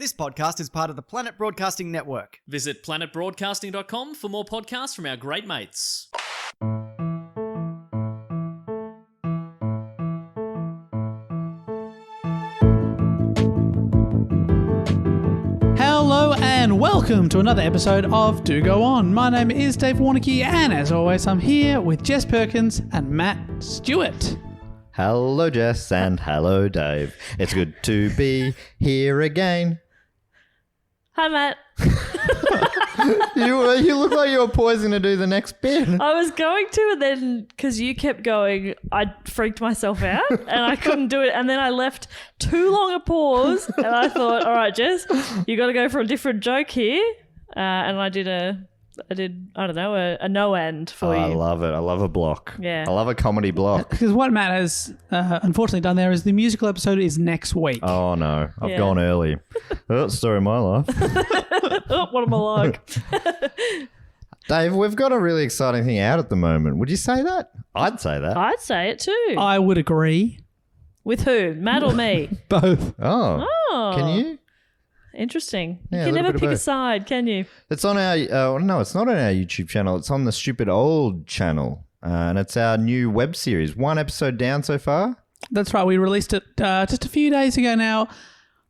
This podcast is part of the Planet Broadcasting Network. Visit planetbroadcasting.com for more podcasts from our great mates. Hello and welcome to another episode of Do Go On. My name is Dave Warnicky and as always I'm here with Jess Perkins and Matt Stewart. Hello Jess and hello Dave. It's good to be here again. Hi, Matt. You look like you were pausing to do the next bit. I was going to, and then because you kept going, I freaked myself out and I couldn't do it. And then I left too long a pause, and I thought, all right, Jess, you got to go for a different joke here. And I did a no end for you. I love it. I love a block. Yeah. I love a comedy block. Because what Matt has unfortunately done there is the musical episode is next week. Oh no, I've Yeah. gone early. Oh, story of my life. Oh, what am I like? Dave, we've got a really exciting thing out at the moment. Would you say that? I'd say that. I'd say it too. I would agree. With who? Matt or me? Both. Oh. Oh. Can you? Interesting. Yeah, a You can little never bit of pick a both. side, can you? It's on our, no, it's not on our YouTube channel. It's on the Stupid Old channel. And it's our new web series. One episode down so far. That's right. We released it just a few days ago now.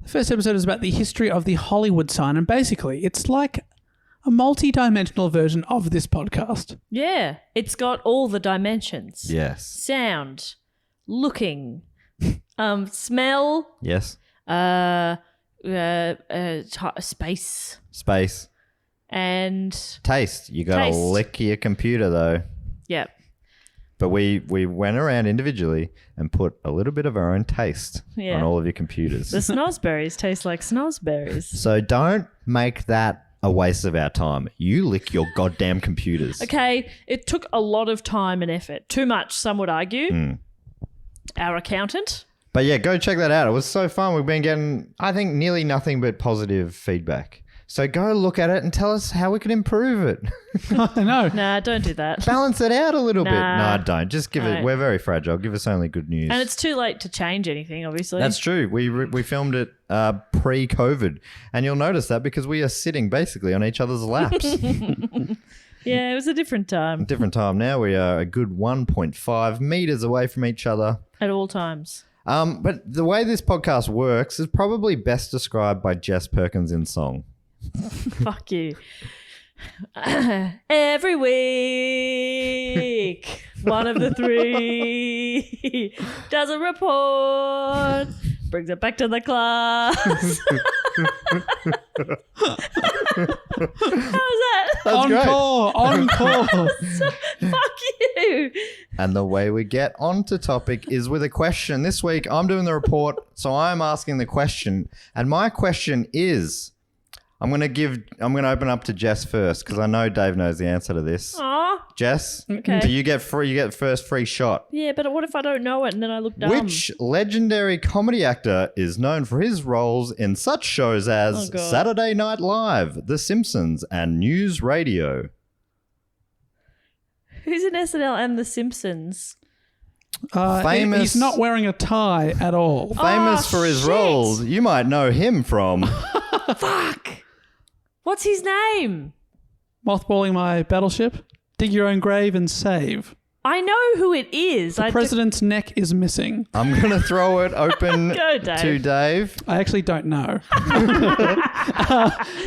The first episode is about the history of the Hollywood sign, and basically it's like a multi-dimensional version of this podcast. Yeah. It's got all the dimensions. Yes. Sound, looking, smell, Yes. space, Space. and Taste. You got to Taste. lick your computer though. yeah. But we went around individually and put a little bit of our own taste Yeah. on all of your computers. The snozberries taste like snozberries. So don't make that a waste of our time. You lick your goddamn computers. Okay, it took a lot of time and effort. Too much, some would argue. Our accountant. But yeah, go check that out. It was so fun. We've been getting, I think, nearly nothing but positive feedback. So go look at it and tell us how we can improve it. I know. Nah, don't do that. Balance it out a little bit. Nah. No, don't. Just give it. No. We're very fragile. Give us only good news. And it's too late to change anything, obviously. That's true. We filmed it pre-COVID, and you'll notice that because we are sitting basically on each other's laps. Yeah, it was a different time Different time now. We are a good 1.5 meters away from each other. at all times. But the way this podcast works is probably best described by Jess Perkins in song. Fuck you. Every week, one of the three does a report, brings it back to the class. How's that? That's great. Encore. Fuck you. And the way we get onto topic is with a question. This week, I'm doing the report, so I'm asking the question. And my question is, I'm going to open up to Jess first because I know Dave knows the answer to this. Aw. Jess, Okay. so you get first free shot. Yeah, but what if I don't know it and then I look dumb? Which legendary comedy actor is known for his roles in such shows as Oh, God. Saturday Night Live, The Simpsons, and News Radio? Who's in SNL and The Simpsons? Famous- He's not wearing a tie at all. Famous for his shit. roles, you might know him from... Fuck. What's his name? Mothballing my battleship. Dig your own grave and save. I know who it is. The president's neck is missing. I'm going to throw it open Go, Dave. to Dave. I actually don't know.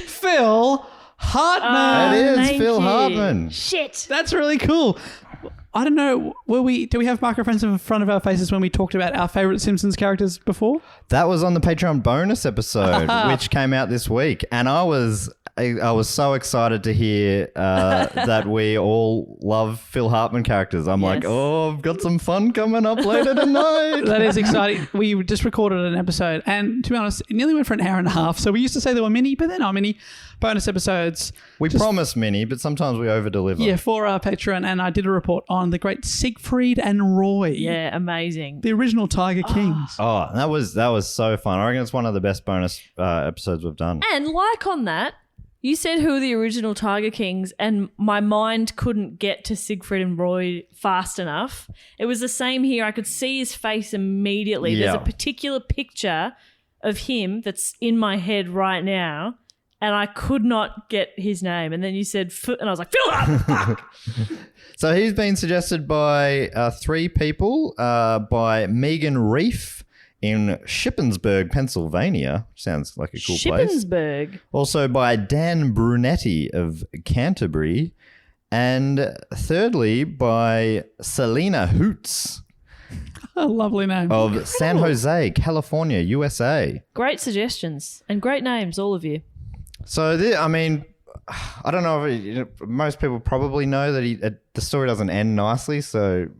Phil Hartman. It is Thank Phil you. Hartman. Shit. That's really cool. I don't know. Do we have microphones in front of our faces when we talked about our favorite Simpsons characters before? That was on the Patreon bonus episode, which came out this week. And I was so excited to hear that we all love Phil Hartman characters. I'm like, Yes. oh, I've got some fun coming up later tonight. That is exciting. We just recorded an episode, and to be honest, it nearly went for an hour and a half. So we used to say there were mini, but they're not mini bonus episodes. We promise many, but sometimes we over-deliver. Yeah, for our Patreon, and I did a report on the great Siegfried and Roy. Yeah, amazing. The original Tiger Kings. Oh, that was so fun. I reckon it's one of the best bonus episodes we've done. And like on that, you said who are the original Tiger Kings, and my mind couldn't get to Siegfried and Roy fast enough. It was the same here. I could see his face immediately. There's Yeah. a particular picture of him that's in my head right now, and I could not get his name. And then you said, and I was like, Phil Hartman, fuck! So he's been suggested by 3 people, by Megan Reef in Shippensburg, Pennsylvania. Sounds like a cool place. Shippensburg. Also by Dan Brunetti of Canterbury. And thirdly, by Selena Hoots A lovely name. of San Jose, California, USA. Great suggestions and great names, all of you. So, I don't know if most people probably know that the story doesn't end nicely.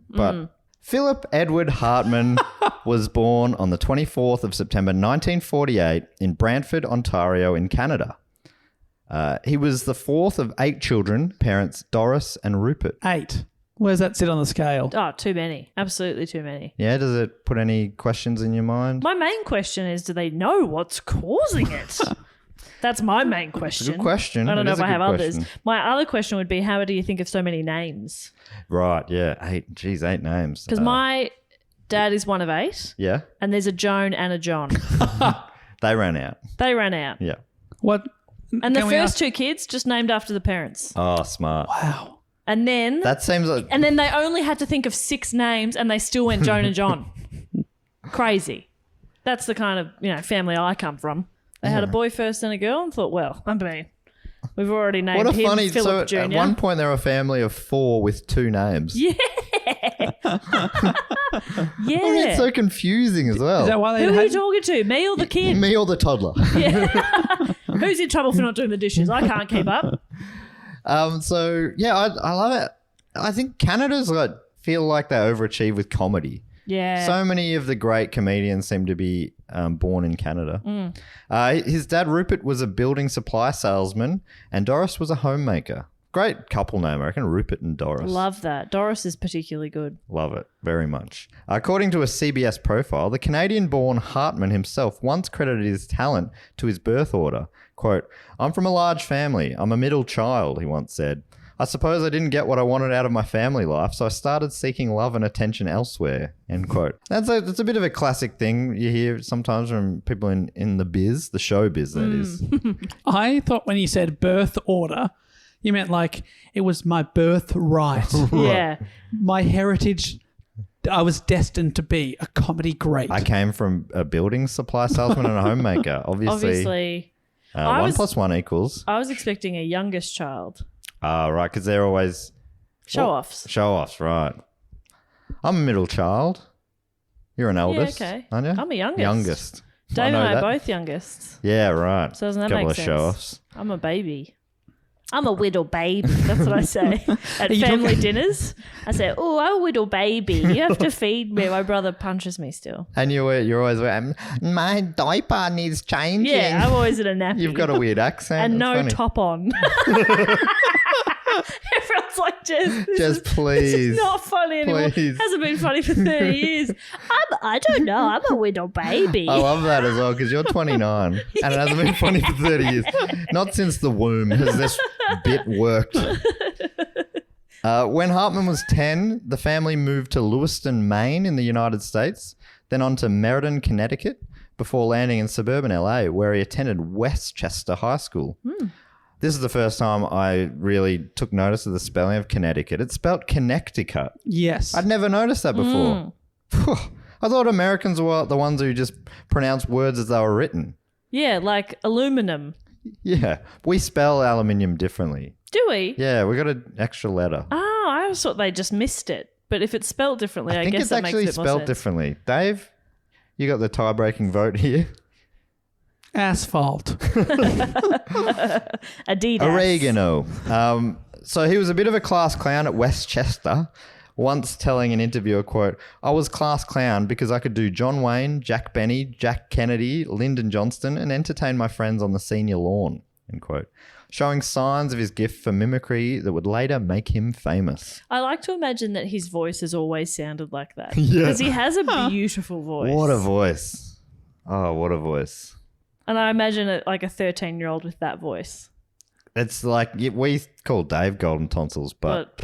But Philip Edward Hartman was born on the 24th of September 1948 in Brantford, Ontario, in Canada. He was the 4th of 8 children, parents Doris and Rupert. 8. Where's that sit on the scale? Oh, too many. Absolutely too many. Yeah, does it put any questions in your mind? My main question is, do they know what's causing it? That's my main question. It's a good question. I don't It know is if a I have good others. question. My other question would be, how do you think of so many names? Right, yeah. 8. Geez, 8 names. Because my dad is one of 8, Yeah, and there's a Joan and a John. they ran out. They ran out. Yeah. What? And the can we first ask- 2 kids just named after the parents. Oh, smart. Wow. And then That seems like... and then they only had to think of 6 names, and they still went Joan and John. Crazy. That's the kind of family I come from. They had a boy first and a girl, and thought, well, we've already named What a him funny... Philip So Jr. at one point, they were a family of 4 with 2 names. Yeah. Yeah. It's so confusing as well. Is that why they Who are you had... talking to? Me or the kid? Me or the toddler? Who's in trouble for not doing the dishes? I can't keep up. So, yeah, I love it. I think Canada's feel like they overachieve with comedy. Yeah. So many of the great comedians seem to be born in Canada. His dad, Rupert, was a building supply salesman, and Doris was a homemaker. Great couple name, I reckon, Rupert and Doris. Love that. Doris is particularly good. Love it very much. According to a CBS profile, the Canadian-born Hartman himself once credited his talent to his birth order. Quote, "I'm from a large family. I'm a middle child," he once said. "I suppose I didn't get what I wanted out of my family life, so I started seeking love and attention elsewhere." End quote. That's a bit of a classic thing you hear sometimes from people in the biz, the show biz, that is. I thought when you said birth order, you meant like it was my birthright. Yeah. My heritage. I was destined to be a comedy great. I came from a building supply salesman and a homemaker. Obviously 1 + 1 equals. I was expecting a youngest child. Right, because they're always... Show-offs. Show-offs, right. I'm a middle child. You're an eldest, okay. aren't you? I'm a youngest. Youngest. Dave and know I are that. both youngest. Yeah, right. So doesn't that Couple make of sense? show-offs. I'm a baby. I'm a whittle baby. That's what I say at you family dinners. I say, "Oh, I'm a whittle baby. You have to feed me." My brother punches me still. And you're always like, my diaper needs changing. Yeah, I'm always in a nappy. You've got a weird accent. and It's no funny. top on. Everyone's like, Jess, Just this please. is not funny anymore. Please. Hasn't been funny for 30 years. I don't know. I'm a widow baby. I love that as well because you're 29 and it hasn't been funny for 30 years. Not since the womb has this bit worked. When Hartman was 10, the family moved to Lewiston, Maine in the United States, then on to Meriden, Connecticut, before landing in suburban LA where he attended Westchester High School. This is the first time I really took notice of the spelling of Connecticut. It's spelled Connecticut. yes. I'd never noticed that before. Phew. I thought Americans were the ones who just pronounce words as they were written. Yeah, like aluminum. Yeah, we spell aluminium differently. Do we? Yeah, we got an extra letter. Oh, I always thought they just missed it. But if it's spelled differently, I think guess it's that actually makes a bit more spelled sense. differently. Dave, you got the tie-breaking vote here. Asphalt. Adidas. Oregano. So he was a bit of a class clown at Westchester, once telling an interviewer, quote, "I was class clown because I could do John Wayne, Jack Benny, Jack Kennedy, Lyndon Johnston, and entertain my friends on the senior lawn," end quote. Showing signs of his gift for mimicry that would later make him famous. I like to imagine that his voice has always sounded like that. Yeah. Because he has a beautiful voice. What a voice. Oh, what a voice. And I imagine it like a 13-year-old with that voice. It's like, we call Dave golden tonsils, but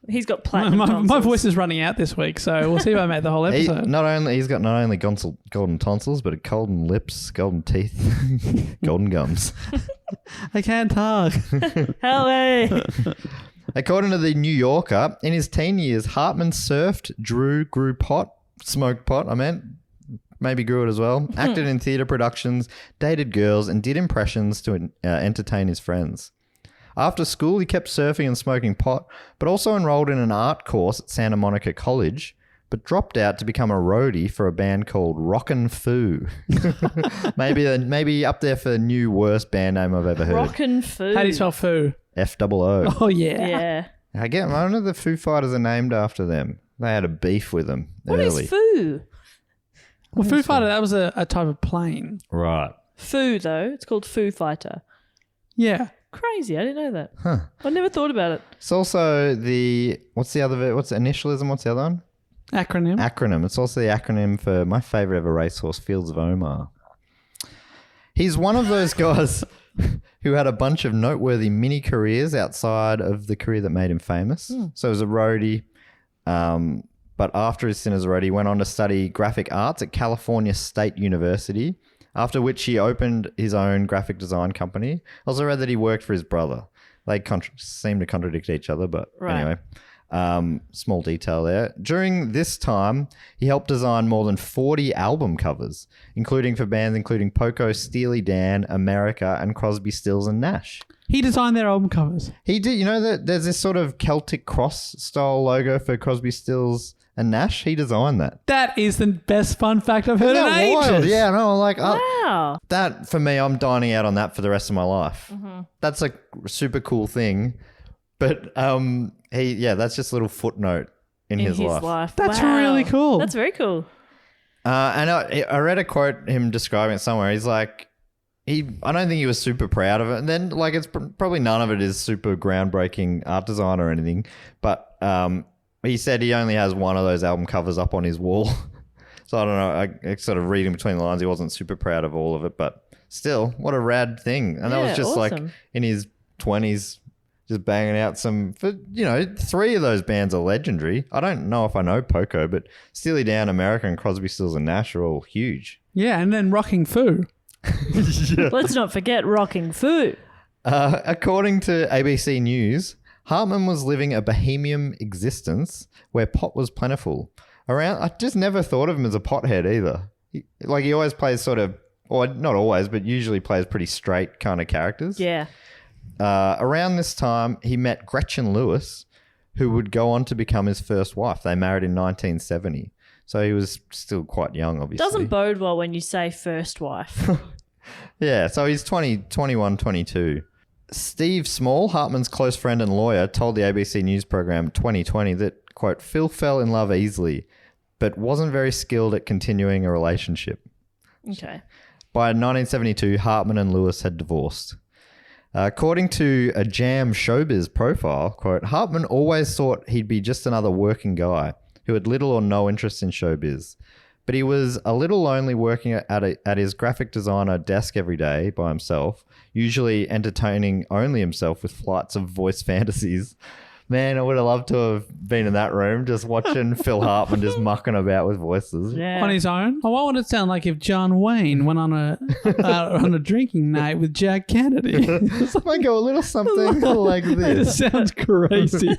He's got platinum My tonsils. voice is running out this week, so we'll see if I make the whole He's episode. got not only golden tonsils, but golden lips, golden teeth, golden gums. I can't talk. Hello. According to the New Yorker, in his teen years, Hartman surfed, grew pot, smoked pot, maybe grew it as well, acted in theatre productions, dated girls, and did impressions to entertain his friends. After school, he kept surfing and smoking pot, but also enrolled in an art course at Santa Monica College, but dropped out to become a roadie for a band called Rockin' Foo. maybe up there for the new worst band name I've ever heard. Rockin' Foo. How do you spell foo? FOO. Oh, yeah. Yeah. I don't know the Foo Fighters are named after them. They had a beef with them What early. is Foo? Well, Foo Fighter, that was a type of plane. Right. Foo, though. It's called Foo Fighter. Yeah. Crazy. I didn't know that. Huh. I never thought about it. It's also what's the initialism? What's the other one? Acronym. Acronym. It's also the acronym for my favourite ever racehorse, Fields of Omar. He's one of those guys who had a bunch of noteworthy mini careers outside of the career that made him famous. So he was a roadie, but after his stint as a roadie, he went on to study graphic arts at California State University, after which he opened his own graphic design company. I also read that he worked for his brother. They seem to contradict each other, but anyway. Small detail there. During this time, he helped design more than 40 album covers, including for bands including Poco, Steely Dan, America, and Crosby, Stills and Nash. He designed their album covers. He did. You know that there's this sort of Celtic cross style logo for Crosby, Stills and Nash? He designed that. That is the best fun fact I've heard in Isn't that ages. wild? Yeah, no, Wow. that for me, I'm dining out on that for the rest of my life. That's a super cool thing. But that's just a little footnote in his life. That's Wow. really cool. That's very cool. And I read a quote, him describing it somewhere. He's like, I don't think he was super proud of it. And then, it's probably none of it is super groundbreaking art design or anything. But he said he only has one of those album covers up on his wall. So I don't know. I sort of reading between the lines, he wasn't super proud of all of it. But still, what a rad thing. And that was just awesome. in his 20s. Just banging out three of those bands are legendary. I don't know if I know Poco, but Steely Dan, America, and Crosby, Stills and Nash are all huge. Yeah, and then Rocking Foo. Let's not forget Rocking Foo. According to ABC News, Hartman was living a bohemian existence where pot was plentiful. I just never thought of him as a pothead either. He always plays sort of, or not always, but usually plays pretty straight kind of characters. Yeah. Around this time, he met Gretchen Lewis, who would go on to become his first wife. They married in 1970. So he was still quite young, obviously. Doesn't bode well when you say first wife. Yeah, so he's 21, 22. Steve Small, Hartman's close friend and lawyer, told the ABC News program 2020 that, quote, Phil fell in love easily, but wasn't very skilled at continuing a relationship. Okay. By 1972, Hartman and Lewis had divorced. According to a Jam Showbiz profile, quote, Hartman always thought he'd be just another working guy who had little or no interest in showbiz. But he was a little lonely working at his graphic designer desk every day by himself, usually entertaining only himself with flights of voice fantasies. Man, I would have loved to have been in that room just watching Phil Hartman just mucking about with voices. Yeah. On his own? Oh, what would it sound like if John Wayne went on a drinking night with Jack Kennedy? It might go a little something like It this. sounds crazy.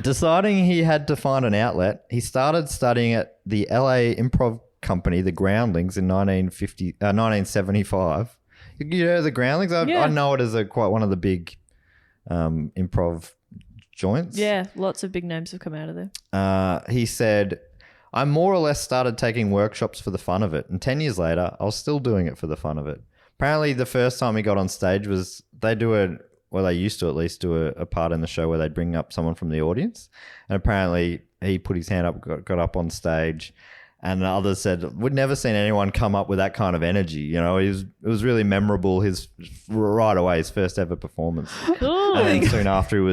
Deciding he had to find an outlet, he started studying at the LA improv company, the Groundlings, in 1975. You know the Groundlings? Yeah. I know it as quite one of the big improv joints. Yeah, lots of big names have come out of there. He said, I more or less started taking workshops for the fun of it. And 10 years later, I was still doing it for the fun of it. Apparently, the first time he got on stage was they used to at least do a part in the show where they'd bring up someone from the audience. And apparently, he put his hand up, got up on stage, And others said, we'd never seen anyone come up with that kind of energy. You know, it was really memorable. Right away, his first ever performance. Ooh. And then soon after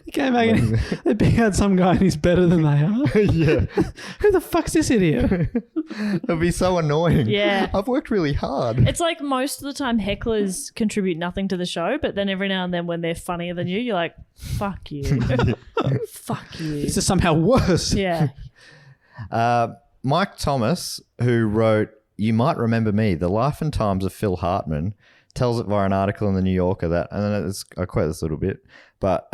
He came back and they pick out some guy and he's better than they are. yeah, Who the fuck's this idiot? it'd be so annoying. Yeah. I've worked really hard. It's like most of the time hecklers contribute nothing to the show, but then every now and then when they're funnier than you're like, fuck you. Fuck you. This is somehow worse. Yeah. Mike Thomas, who wrote You Might Remember Me, The Life and Times of Phil Hartman, tells it via an article in the New Yorker I quote this a little bit, but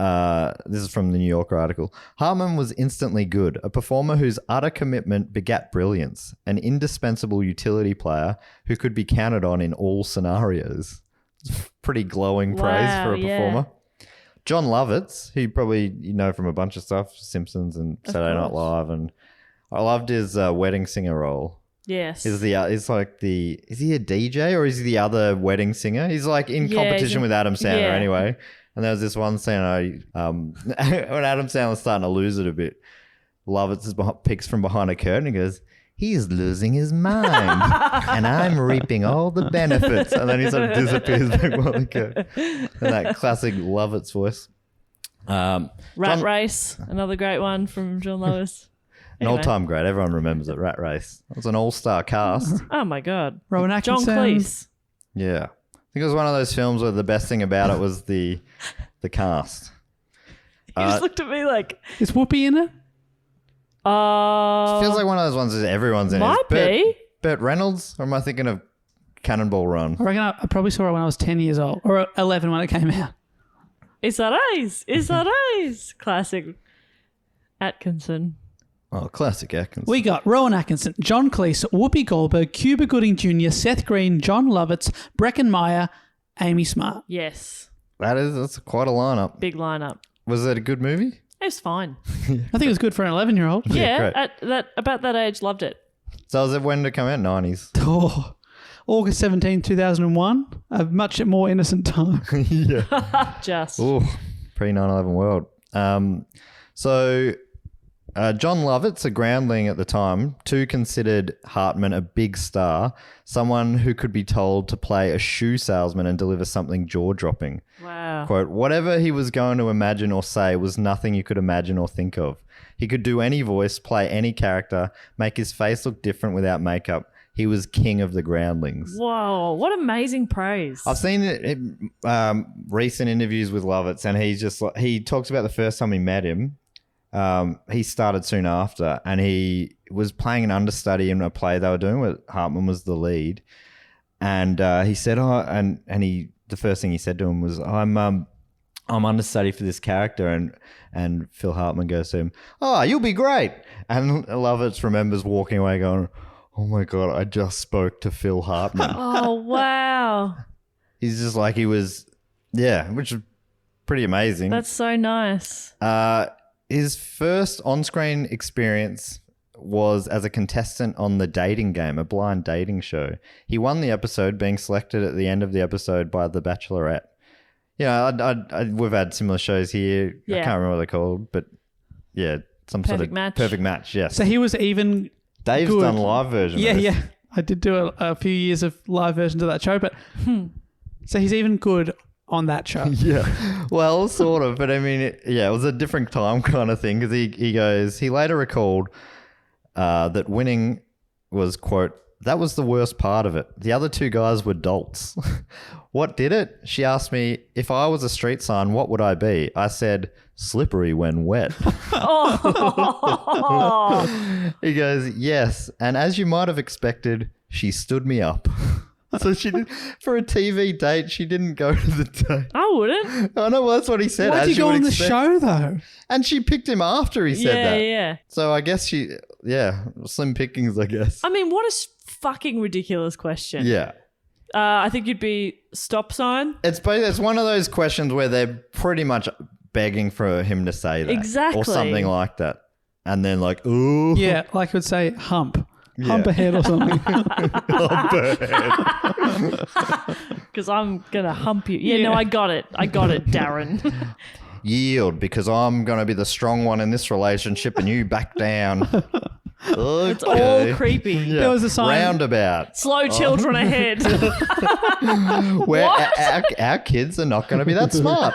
this is from the New Yorker article. Hartman was instantly good, a performer whose utter commitment begat brilliance, an indispensable utility player who could be counted on in all scenarios. It's pretty glowing praise for a performer. John Lovitz, who you know from a bunch of stuff, Simpsons and Saturday Night Live, and I loved his wedding singer role. Yes. Is he a DJ or is he the other wedding singer? He's like in competition with Adam Sandler anyway. And there was this one scene when Adam Sandler's starting to lose it a bit, Lovitz picks from behind a curtain and goes, he's losing his mind and I'm reaping all the benefits. And then he sort of disappears back behind the curtain. And that classic Lovitz voice. Rat Race, another great one from John Lewis. An all-time great. Everyone remembers it. Rat Race. It was an all-star cast. Oh my God. Rowan John Atkinson. Cleese. Yeah. I think it was one of those films where the best thing about it was the cast. He just looked at me like, Is Whoopi in it? Feels like one of those ones that everyone's in. Might be. Burt Reynolds? Or am I thinking of Cannonball Run? I reckon I probably saw it when I was 10 years old or 11 when it came out. Is that Ace? Classic Atkinson. Oh, classic Atkins. We got Rowan Atkinson, John Cleese, Whoopi Goldberg, Cuba Gooding Jr., Seth Green, John Lovitz, Breckin Meyer, Amy Smart. Yes. That's quite a lineup. Big lineup. Was it a good movie? It was fine. I think it was good for an 11-year-old. Yeah, great. about that age, loved it. So was it when did it come out? 90s? Oh, August 17, 2001. A much more innocent time. Yeah. Just. Ooh, pre-9/11 world. John Lovitz, a groundling at the time, too considered Hartman a big star, someone who could be told to play a shoe salesman and deliver something jaw-dropping. Wow. Quote, whatever he was going to imagine or say was nothing you could imagine or think of. He could do any voice, play any character, make his face look different without makeup. He was king of the groundlings. Whoa, what amazing praise. I've seen recent interviews with Lovitz, and he talks about the first time he met him. He started soon after, and he was playing an understudy in a play they were doing where Hartman was the lead. And he said, the first thing he said to him was, I'm understudy for this character. And Phil Hartman goes to him, oh, you'll be great. And Lovitz remembers walking away going, oh my God, I just spoke to Phil Hartman. Oh, wow. He's just like he was, which is pretty amazing. That's so nice. His first on-screen experience was as a contestant on The Dating Game, a blind dating show. He won the episode, being selected at the end of the episode by The Bachelorette. Yeah, we've had similar shows here. Yeah. I can't remember what they're called, but yeah, some Perfect sort of match. perfect match. Yes. So he was even Dave's good. done live version. Yeah, of this. yeah. I did do a few years of live versions of that show, but so he's even good on that show. Yeah, well, sort of, but I mean, it was a different time kind of thing because he later recalled that winning was, quote, that was the worst part of it. The other two guys were dolts. What did it? She asked me, if I was a street sign, what would I be? I said, slippery when wet. He goes, yes, and as you might have expected, she stood me up. So she did, for a TV date, she didn't go to the date. I wouldn't. I know, well, that's what he said. Why did he go on the show, though? And she picked him after he said that. Yeah. So I guess slim pickings, I guess. I mean, what a fucking ridiculous question. Yeah. I think you'd be stop sign. It's one of those questions where they're pretty much begging for him to say that. Exactly. Or something like that. And then like, ooh. Yeah, like it would say hump. Yeah. Hump ahead or something. Because I'm going to hump you. Yeah, no, I got it, Darren. Yield, because I'm going to be the strong one in this relationship and you back down. Okay. It's all creepy. Yeah. There was a sign. Roundabout. Slow children ahead. Where our kids are not going to be that smart.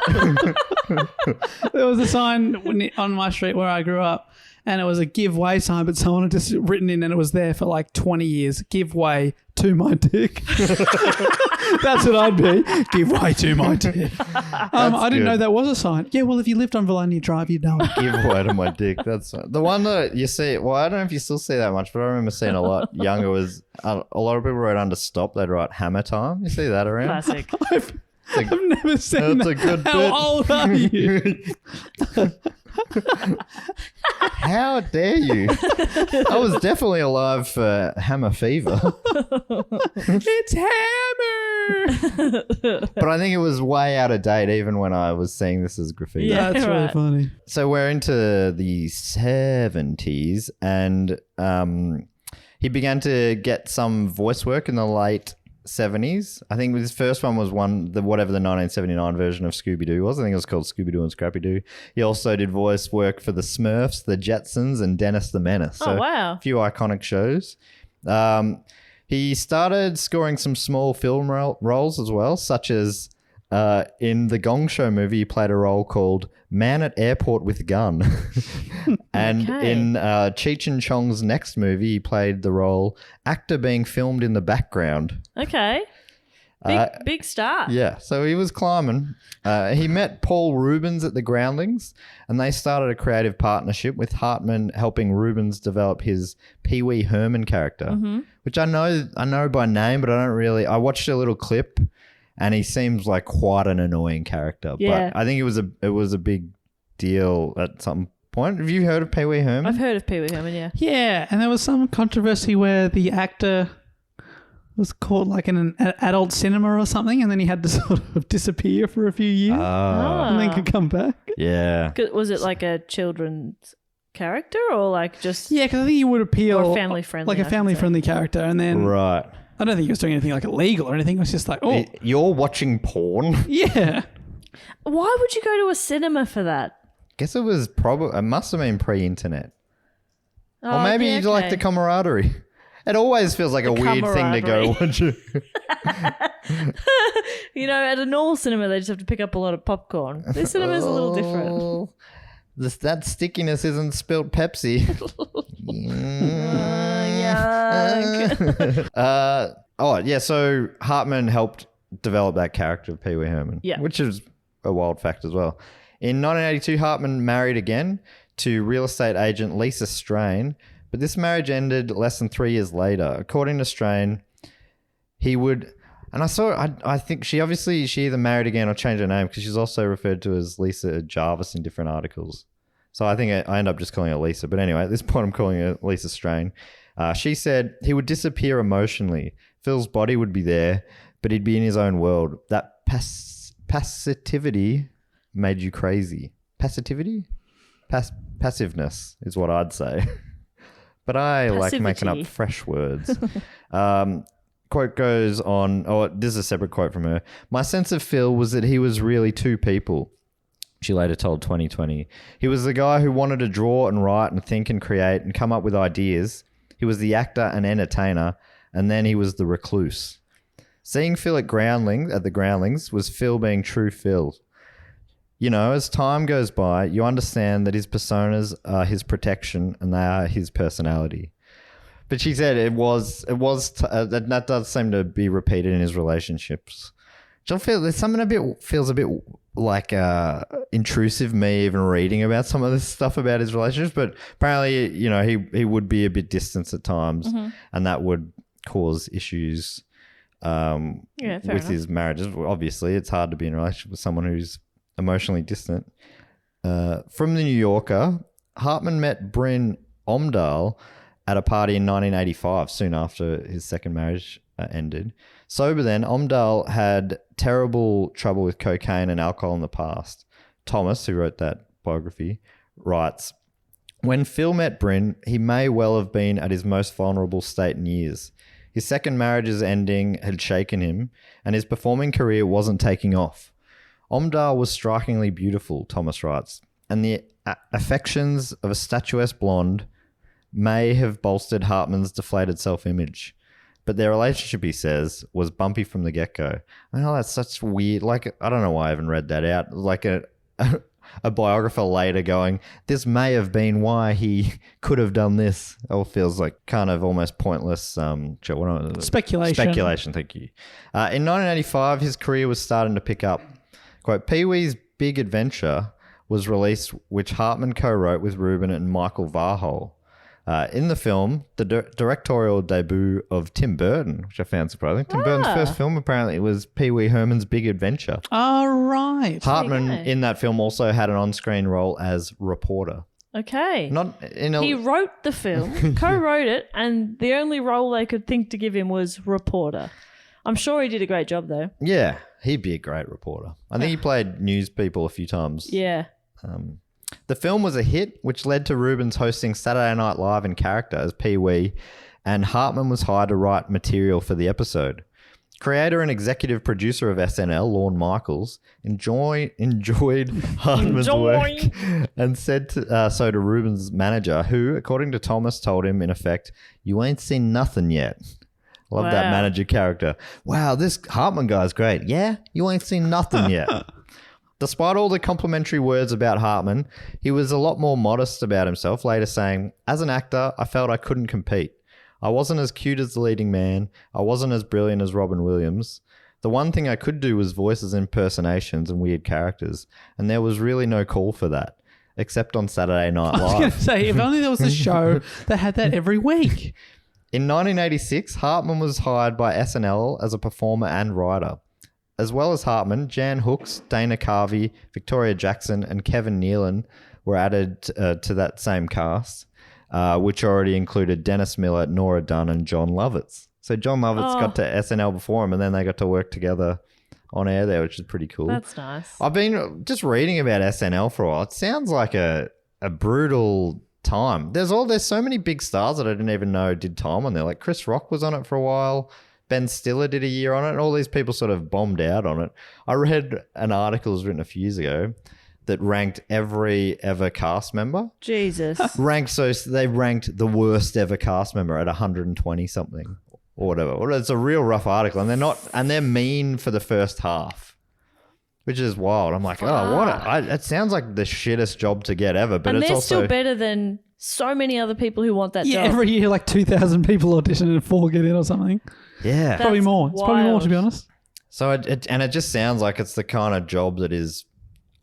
There was a sign on my street where I grew up, and it was a give way sign, but someone had just written in, and it was there for like 20 years. Give way to my dick. That's what I'd be. Give way to my dick. I didn't know that was a sign. Yeah, well, if you lived on Valania Drive, you'd know it. Give way to my dick. That's the one that you see. Well, I don't know if you still see that much, but I remember seeing a lot younger was a lot of people wrote under stop. They'd write hammer time. You see that around? Classic. I've never seen That's that. a good How bit. old are you? How dare you? I was definitely alive for hammer fever. It's hammer. But I think it was way out of date even when I was seeing this as graffiti. Yeah. That's really right. funny. So we're into the 70s and he began to get some voice work in the late 70s. I think his first one was whatever the 1979 version of Scooby-Doo was. I think it was called Scooby-Doo and Scrappy-Doo. He also did voice work for the Smurfs, the Jetsons, and Dennis the Menace. Oh, wow. A few iconic shows. He started scoring some small film roles as well, such as in the Gong Show movie, he played a role called Man at Airport with Gun. And Okay. in Cheech and Chong's next movie, he played the role actor being filmed in the background. Okay. Big start. Yeah, so he was climbing. He met Paul Rubens at the Groundlings, and they started a creative partnership with Hartman helping Rubens develop his Pee Wee Herman character, which I know by name, but I don't really. I watched a little clip, and he seems like quite an annoying character. Yeah. But I think it was a big deal at some point. Have you heard of Pee Wee Herman? I've heard of Pee Wee Herman, yeah. Yeah, and there was some controversy where the actor was caught like in an adult cinema or something, and then he had to sort of disappear for a few years and then could come back. Yeah. Was it like a children's character or like just Yeah, because I think he would appeal or family-friendly, like I a should say. family-friendly character, and then Right. I don't think he was doing anything like illegal or anything. It was just like, oh, You're watching porn? yeah. Why would you go to a cinema for that? Guess it was probably. It must have been pre-internet. Oh, Or maybe yeah, you like the camaraderie. It always feels like a weird thing to go watch. You know, at a normal cinema, they just have to pick up a lot of popcorn. This cinema is a little different. That stickiness isn't spilt Pepsi. Yuck. So Hartman helped develop that character of Pee Wee Herman, Yeah. which is a wild fact as well. In 1982, Hartman married again to real estate agent Lisa Strain, but this marriage ended less than 3 years later. According to Strain, he would... And I think she either married again or changed her name because she's also referred to as Lisa Jarvis in different articles. So I think I end up just calling her Lisa. But anyway, at this point I'm calling her Lisa Strain. She said he would disappear emotionally. Phil's body would be there, but he'd be in his own world. That passivity made you crazy. Passivity? Passiveness is what I'd say. But I like making up Passivity. fresh words. Quote goes on, this is a separate quote from her. My sense of Phil was that he was really two people. She later told 2020. He was the guy who wanted to draw and write and think and create and come up with ideas. He was the actor and entertainer, and then he was the recluse. Seeing Phil at the Groundlings was Phil being true Phil. You know, as time goes by, you understand that his personas are his protection and they are his personality. But she said that does seem to be repeated in his relationships. Which I feel there's something feels a bit like intrusive. Me even reading about some of this stuff about his relationships, but apparently, you know, he would be a bit distant at times, and that would cause issues fair with enough. his marriages. Obviously, it's hard to be in a relationship with someone who's emotionally distant. From the New Yorker, Hartman met Bryn Omdahl at a party in 1985, soon after his second marriage ended. Sober then, Omdahl had terrible trouble with cocaine and alcohol in the past. Thomas, who wrote that biography, writes, when Phil met Bryn, he may well have been at his most vulnerable state in years. His second marriage's ending had shaken him, and his performing career wasn't taking off. Omdahl was strikingly beautiful, Thomas writes, and the affections of a statuesque blonde may have bolstered Hartman's deflated self-image. But their relationship, he says, was bumpy from the get-go. I know that's such weird. Like, I don't know why I haven't read that out. Like a biographer later going, this may have been why he could have done this. It all feels like kind of almost pointless Speculation. Speculation, thank you. In 1985, his career was starting to pick up. Quote, Pee-wee's Big Adventure was released, which Hartman co-wrote with Rubin and Michael Varhol. In the film, the directorial debut of Tim Burton, which I found surprising. Tim Burton's first film apparently was Pee-wee Herman's Big Adventure. All right. Hartman in that film also had an on-screen role as reporter. Okay. He wrote the film, co-wrote it, and the only role they could think to give him was reporter. I'm sure he did a great job though. Yeah, he'd be a great reporter. I think he played news people a few times. Yeah. The film was a hit, which led to Rubens hosting Saturday Night Live in character as Pee-wee, and Hartman was hired to write material for the episode. Creator and executive producer of SNL, Lorne Michaels, enjoyed Hartman's work and said so to Rubens' manager, who, according to Thomas, told him, in effect, you ain't seen nothing yet. Love that manager character. Wow, this Hartman guy's great. Yeah? You ain't seen nothing yet. Despite all the complimentary words about Hartman, he was a lot more modest about himself, later saying, as an actor, I felt I couldn't compete. I wasn't as cute as the leading man. I wasn't as brilliant as Robin Williams. The one thing I could do was voices, impersonations, and weird characters, and there was really no call for that, except on Saturday Night Live. I was going to say, if only there was a show that had that every week. In 1986, Hartman was hired by SNL as a performer and writer. As well as Hartman, Jan Hooks, Dana Carvey, Victoria Jackson, and Kevin Nealon were added to that same cast, which already included Dennis Miller, Nora Dunn, and John Lovitz. So John Lovitz got to SNL before him, and then they got to work together on air there, which is pretty cool. That's nice. I've been just reading about SNL for a while. It sounds like a brutal time. There's so many big stars that I didn't even know did time on there. Like Chris Rock was on it for a while. Ben Stiller did a year on it, and all these people sort of bombed out on it. I read an article that was written a few years ago that ranked every ever cast member. Jesus. They ranked the worst ever cast member at 120 something or whatever. Well, it's a real rough article, and they're mean for the first half, which is wild. I'm like, it sounds like the shittest job to get ever, but and it's they're also still better than so many other people who want that job. Every year like 2,000 people audition and 4 get in or something. Yeah. Probably more. It's probably more, to be honest. So it just sounds like it's the kind of job that is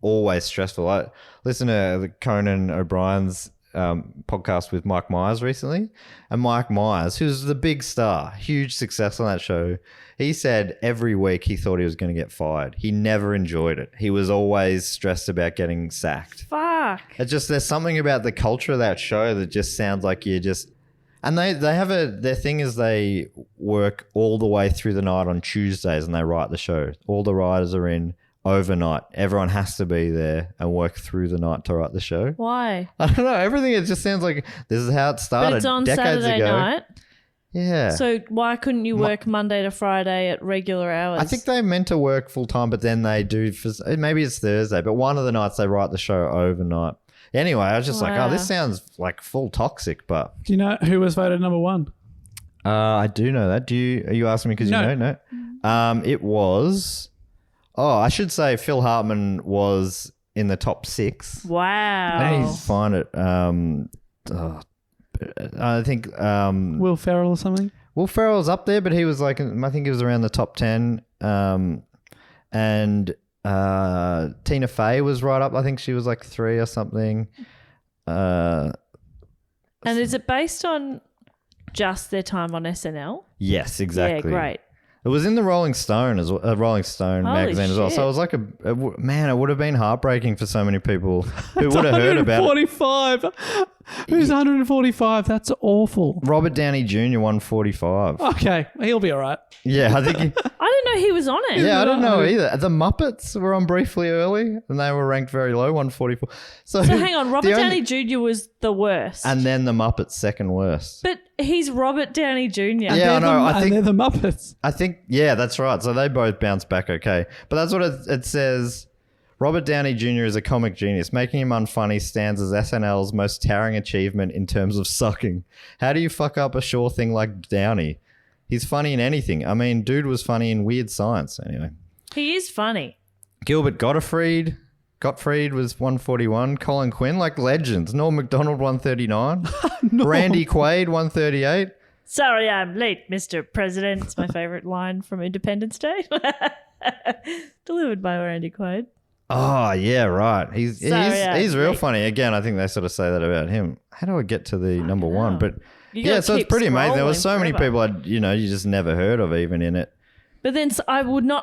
always stressful. I listened to Conan O'Brien's podcast with Mike Myers recently, and Mike Myers, who's the big star, huge success on that show, he said every week he thought he was going to get fired. He never enjoyed it. He was always stressed about getting sacked. Fuck. There's something about the culture of that show that just sounds like you're just... And they have their thing is they work all the way through the night on Tuesdays and they write the show. All the writers are in overnight. Everyone has to be there and work through the night to write the show. Why? I don't know. Everything, it just sounds like this is how it started. But it's on decades Saturday ago. night. Yeah. So why couldn't you work Monday to Friday at regular hours? I think they meant to work full time, but then they do, maybe it's Thursday, but one of the nights they write the show overnight. Anyway, I was just like, oh, this sounds like full toxic, but... Do you know who was voted number 1? I do know that. Are you asking me because you know? No. It was... Oh, I should say Phil Hartman was in the top 6. Wow. Let me find it. I think... Will Ferrell or something? Will Ferrell's up there, but he was like... I think he was around the top 10. And... Tina Fey was right up. I think she was like 3 or something. And is it based on just their time on SNL? Yes, exactly. Yeah, great. It was in the Rolling Stone as well, Rolling Stone Holy magazine as well. shit. So it was like it would have been heartbreaking for so many people who would have heard about it. 145. Who's 145? That's awful. Robert Downey Jr. 145. Okay, he'll be all right. Yeah, I think. I didn't know he was on it. Yeah, I don't know either. The Muppets were on briefly early, and they were ranked very low, 144. So hang on, Robert Downey Jr. was the worst. And then the Muppets second worst. But he's Robert Downey Jr. Yeah, I know. And they're the Muppets. I think, yeah, that's right. So they both bounced back okay. But that's what it says. Robert Downey Jr. is a comic genius. Making him unfunny stands as SNL's most towering achievement in terms of sucking. How do you fuck up a sure thing like Downey? He's funny in anything. I mean, dude was funny in Weird Science. Anyway. He is funny. Gilbert Gottfried was 141. Colin Quinn, like legends. Norm MacDonald, 139. Randy Quaid, 138. Sorry I'm late, Mr. President. It's my favourite line from Independence Day. Delivered by Randy Quaid. Oh, yeah, right. He's real late. funny. Again, I think they sort of say that about him. How do I get to the number one? But You yeah, gotta so it's keep pretty amazing. There were scrolling so many forever. people you just never heard of even in it. But then I was Will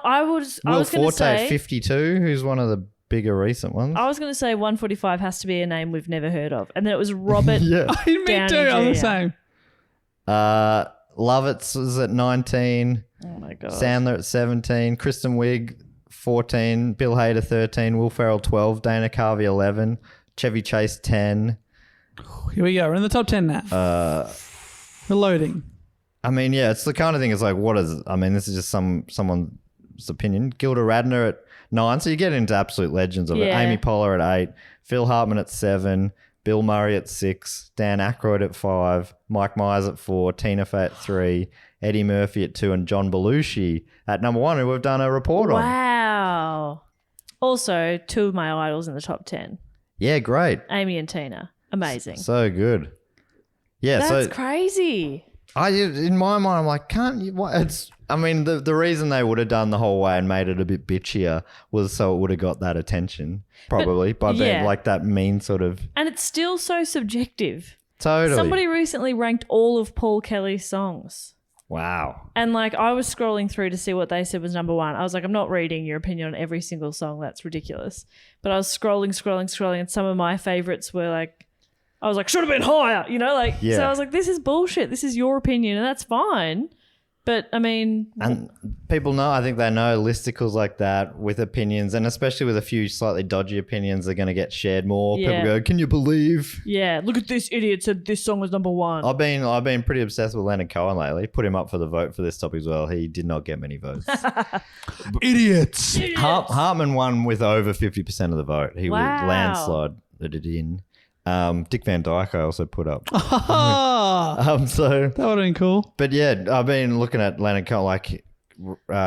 going to Forte, say 52, who's one of the bigger recent ones. I was going to say 145 has to be a name we've never heard of. And then it was Robert Yeah. Me Downey too. I'm the Jr. same. Lovitz was at 19. Oh my god. Sandler at 17. Kristen Wiig, 14. Bill Hader, 13. Will Ferrell, 12. Dana Carvey, 11. Chevy Chase, 10. Here we go. We're in the top 10 now. We're loading. I mean, yeah, it's the kind of thing. It's like, what is? I mean, this is just someone's opinion. Gilda Radner at 9, so you get into absolute legends of it. Yeah. Amy Poehler at 8, Phil Hartman at 7, Bill Murray at 6, Dan Aykroyd at 5, Mike Myers at 4, Tina Fey at 3, Eddie Murphy at 2, and John Belushi at number 1, who we've done a report on. Wow. Also, 2 of my idols in the top 10. Yeah, great, Amy and Tina. Amazing. so good. Yeah, That's so crazy. in my mind, I'm like, can't you? What? It's. I mean, the reason they would have done the whole way and made it a bit bitchier was so it would have got that attention, probably, by being yeah. like that mean sort of. And it's still so subjective. Totally. Somebody recently ranked all of Paul Kelly's songs. Wow. And like I was scrolling through to see what they said was number 1. I was like, I'm not reading your opinion on every single song. That's ridiculous. But I was scrolling, and some of my favorites were like, I was like, should have been higher, like. Yeah. So I was like, this is bullshit. This is your opinion, and that's fine. But I mean, And people know, I think they know listicles like that with opinions, and especially with a few slightly dodgy opinions, they're going to get shared more. Yeah. People go, can you believe? yeah, look at this idiot said this song was number 1. I've been pretty obsessed with Leonard Cohen lately. Put him up for the vote for this topic as well. He did not get many votes. Idiots. Hartman won with over 50% of the vote. He Wow. was landslide that it in. Dick Van Dyke I also put up. Oh, So, that would have been cool. but yeah, I've been looking at Leonard Cohen, like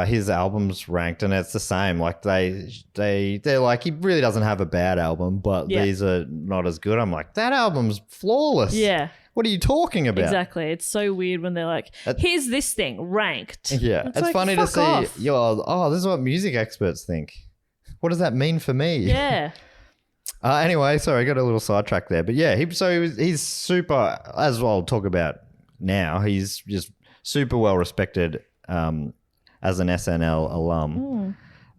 his albums ranked, and it's the same. Like they're like, he really doesn't have a bad album, but Yeah. these are not as good. I'm like, that album's flawless. Yeah, What are you talking about? exactly. It's so weird when they're like, here's this thing ranked. Yeah, it's like, funny to fuck see. off. This is what music experts think. What does that mean for me? Yeah. Anyway, sorry, I got a little sidetracked there, but yeah, he's super. As I'll talk about now, he's just super well respected as an SNL alum.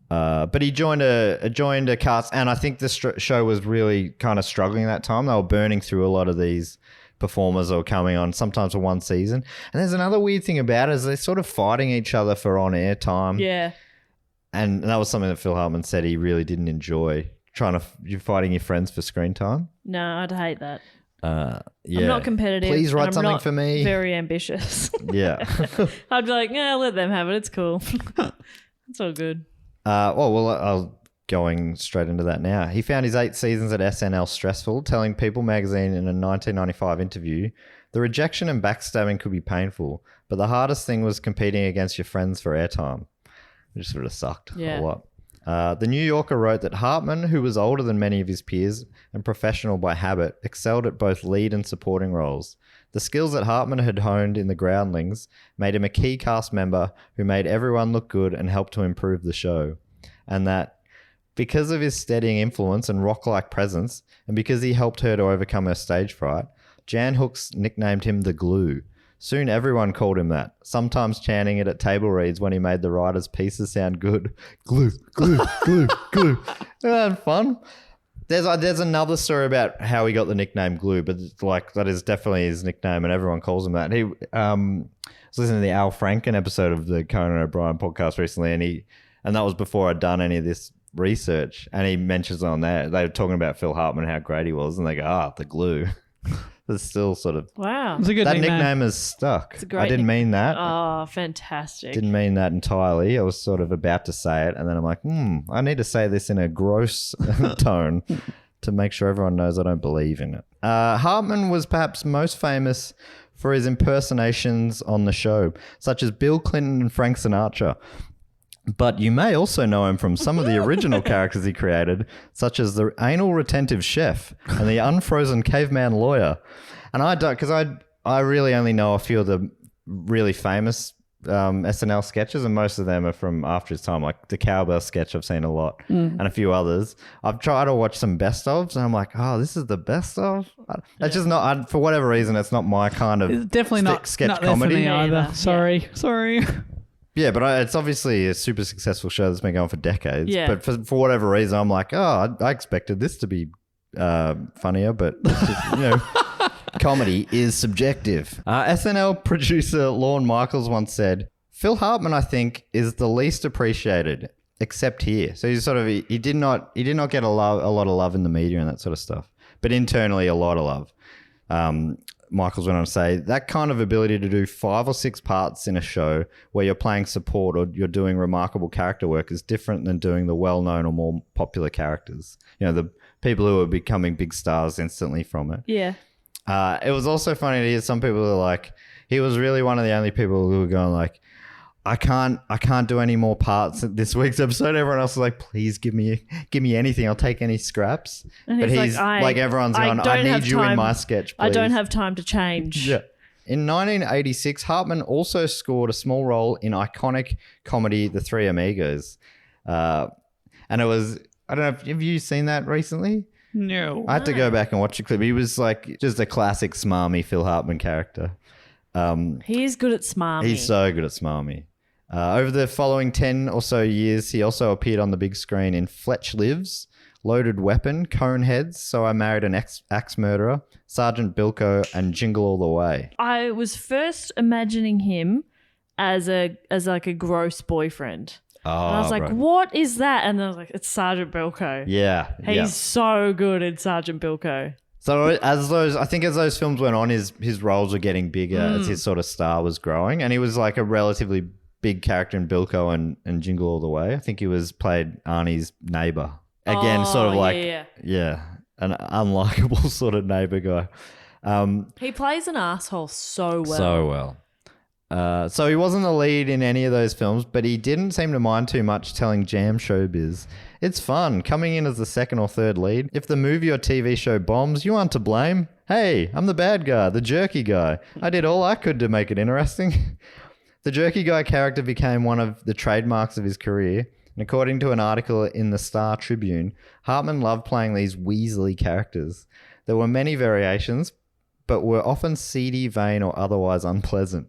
But he joined a cast, and I think the show was really kind of struggling at that time. They were burning through a lot of these performers that were coming on, sometimes for one season. And there's another weird thing about it is they're sort of fighting each other for on-air time. Yeah. And that was something that Phil Hartman said he really didn't enjoy. You're fighting your friends for screen time. No, I'd hate that. Yeah. I'm not competitive. Please write and I'm something not for me. Very ambitious. Yeah. I'd be like, yeah, let them have it. It's cool. It's all good. I'll going straight into that now. He found his 8 seasons at SNL stressful, telling People magazine in a 1995 interview, the rejection and backstabbing could be painful, but the hardest thing was competing against your friends for airtime, which sort of sucked a lot. The New Yorker wrote that Hartman, who was older than many of his peers and professional by habit, excelled at both lead and supporting roles. The skills that Hartman had honed in the Groundlings made him a key cast member who made everyone look good and helped to improve the show. And that because of his steadying influence and rock-like presence, and because he helped her to overcome her stage fright, Jan Hooks nicknamed him the Glue. Soon everyone called him that, sometimes chanting it at table reads when he made the writers' pieces sound good. Glue, glue, glue, glue. Isn't that fun? There's another story about how he got the nickname Glue, but like that is definitely his nickname and everyone calls him that. He was listening to the Al Franken episode of the Conan O'Brien podcast recently, and that was before I'd done any of this research, and he mentions on there, they were talking about Phil Hartman, how great he was, and they go, the Glue. It's still sort of Wow. It's a good that nickname. nickname is stuck. It's a great I didn't mean that. Oh, fantastic. Didn't mean that entirely. I was sort of about to say it, and then I'm like, I need to say this in a gross tone to make sure everyone knows I don't believe in it. Hartman was perhaps most famous for his impersonations on the show, such as Bill Clinton and Frank Sinatra. But you may also know him from some of the original characters he created, such as the anal retentive chef and the unfrozen caveman lawyer. And I don't, because I really only know a few of the really famous SNL sketches, and most of them are from after his time, like the cowbell sketch I've seen a lot, and a few others. I've tried to watch some best ofs, and I'm like, oh, this is the best of. It's just not, for whatever reason, it's not my kind of It's definitely not sketch not there for comedy. me either. either. Sorry. Yeah, but it's obviously a super successful show that's been going for decades. Yeah. But for whatever reason, I'm like, oh, I expected this to be funnier, but it's just, comedy is subjective. SNL producer Lorne Michaels once said, Phil Hartman, I think, is the least appreciated, except here. So he's sort of he did not get a lot of love in the media and that sort of stuff, but internally a lot of love. Michaels went on to say that kind of ability to do 5 or 6 parts in a show where you're playing support or you're doing remarkable character work is different than doing the well-known or more popular characters. The people who are becoming big stars instantly from it. Yeah. It was also funny to hear some people who are like, he was really one of the only people who were going like, I can't do any more parts at this week's episode. Everyone else is like, please give me anything. I'll take any scraps. And But he's he's like, like everyone's going, I need you in my sketch, please. I don't have time to change. Yeah. In 1986, Hartman also scored a small role in iconic comedy The Three Amigos. And it was, I don't know, have you seen that recently? No. I had to go back and watch a clip. He was like just a classic smarmy Phil Hartman character. He is good at smarmy. He's so good at smarmy. Over the following 10 or so years, he also appeared on the big screen in Fletch Lives, Loaded Weapon, Coneheads, So I Married an Axe Murderer, Sergeant Bilko, and Jingle All the Way. I was first imagining him as like a gross boyfriend. Oh, And I was like, right. what is that? And I was like, it's Sergeant Bilko. Yeah. He's so good in Sergeant Bilko. So as those films went on, his roles were getting bigger as his sort of star was growing, and he was like a relatively big character in Bilko and Jingle All the Way. I think he played Arnie's neighbor. Again, sort of like an unlikable sort of neighbor guy. He plays an asshole so well. So well. So he wasn't the lead in any of those films, but he didn't seem to mind too much telling Jam Showbiz, it's fun coming in as the second or third lead. If the movie or TV show bombs, you aren't to blame. Hey, I'm the bad guy, the Jerky Guy. I did all I could to make it interesting. The Jerky Guy character became one of the trademarks of his career, and according to an article in the Star Tribune, Hartman loved playing these Weasley characters. There were many variations, but were often seedy, vain, or otherwise unpleasant.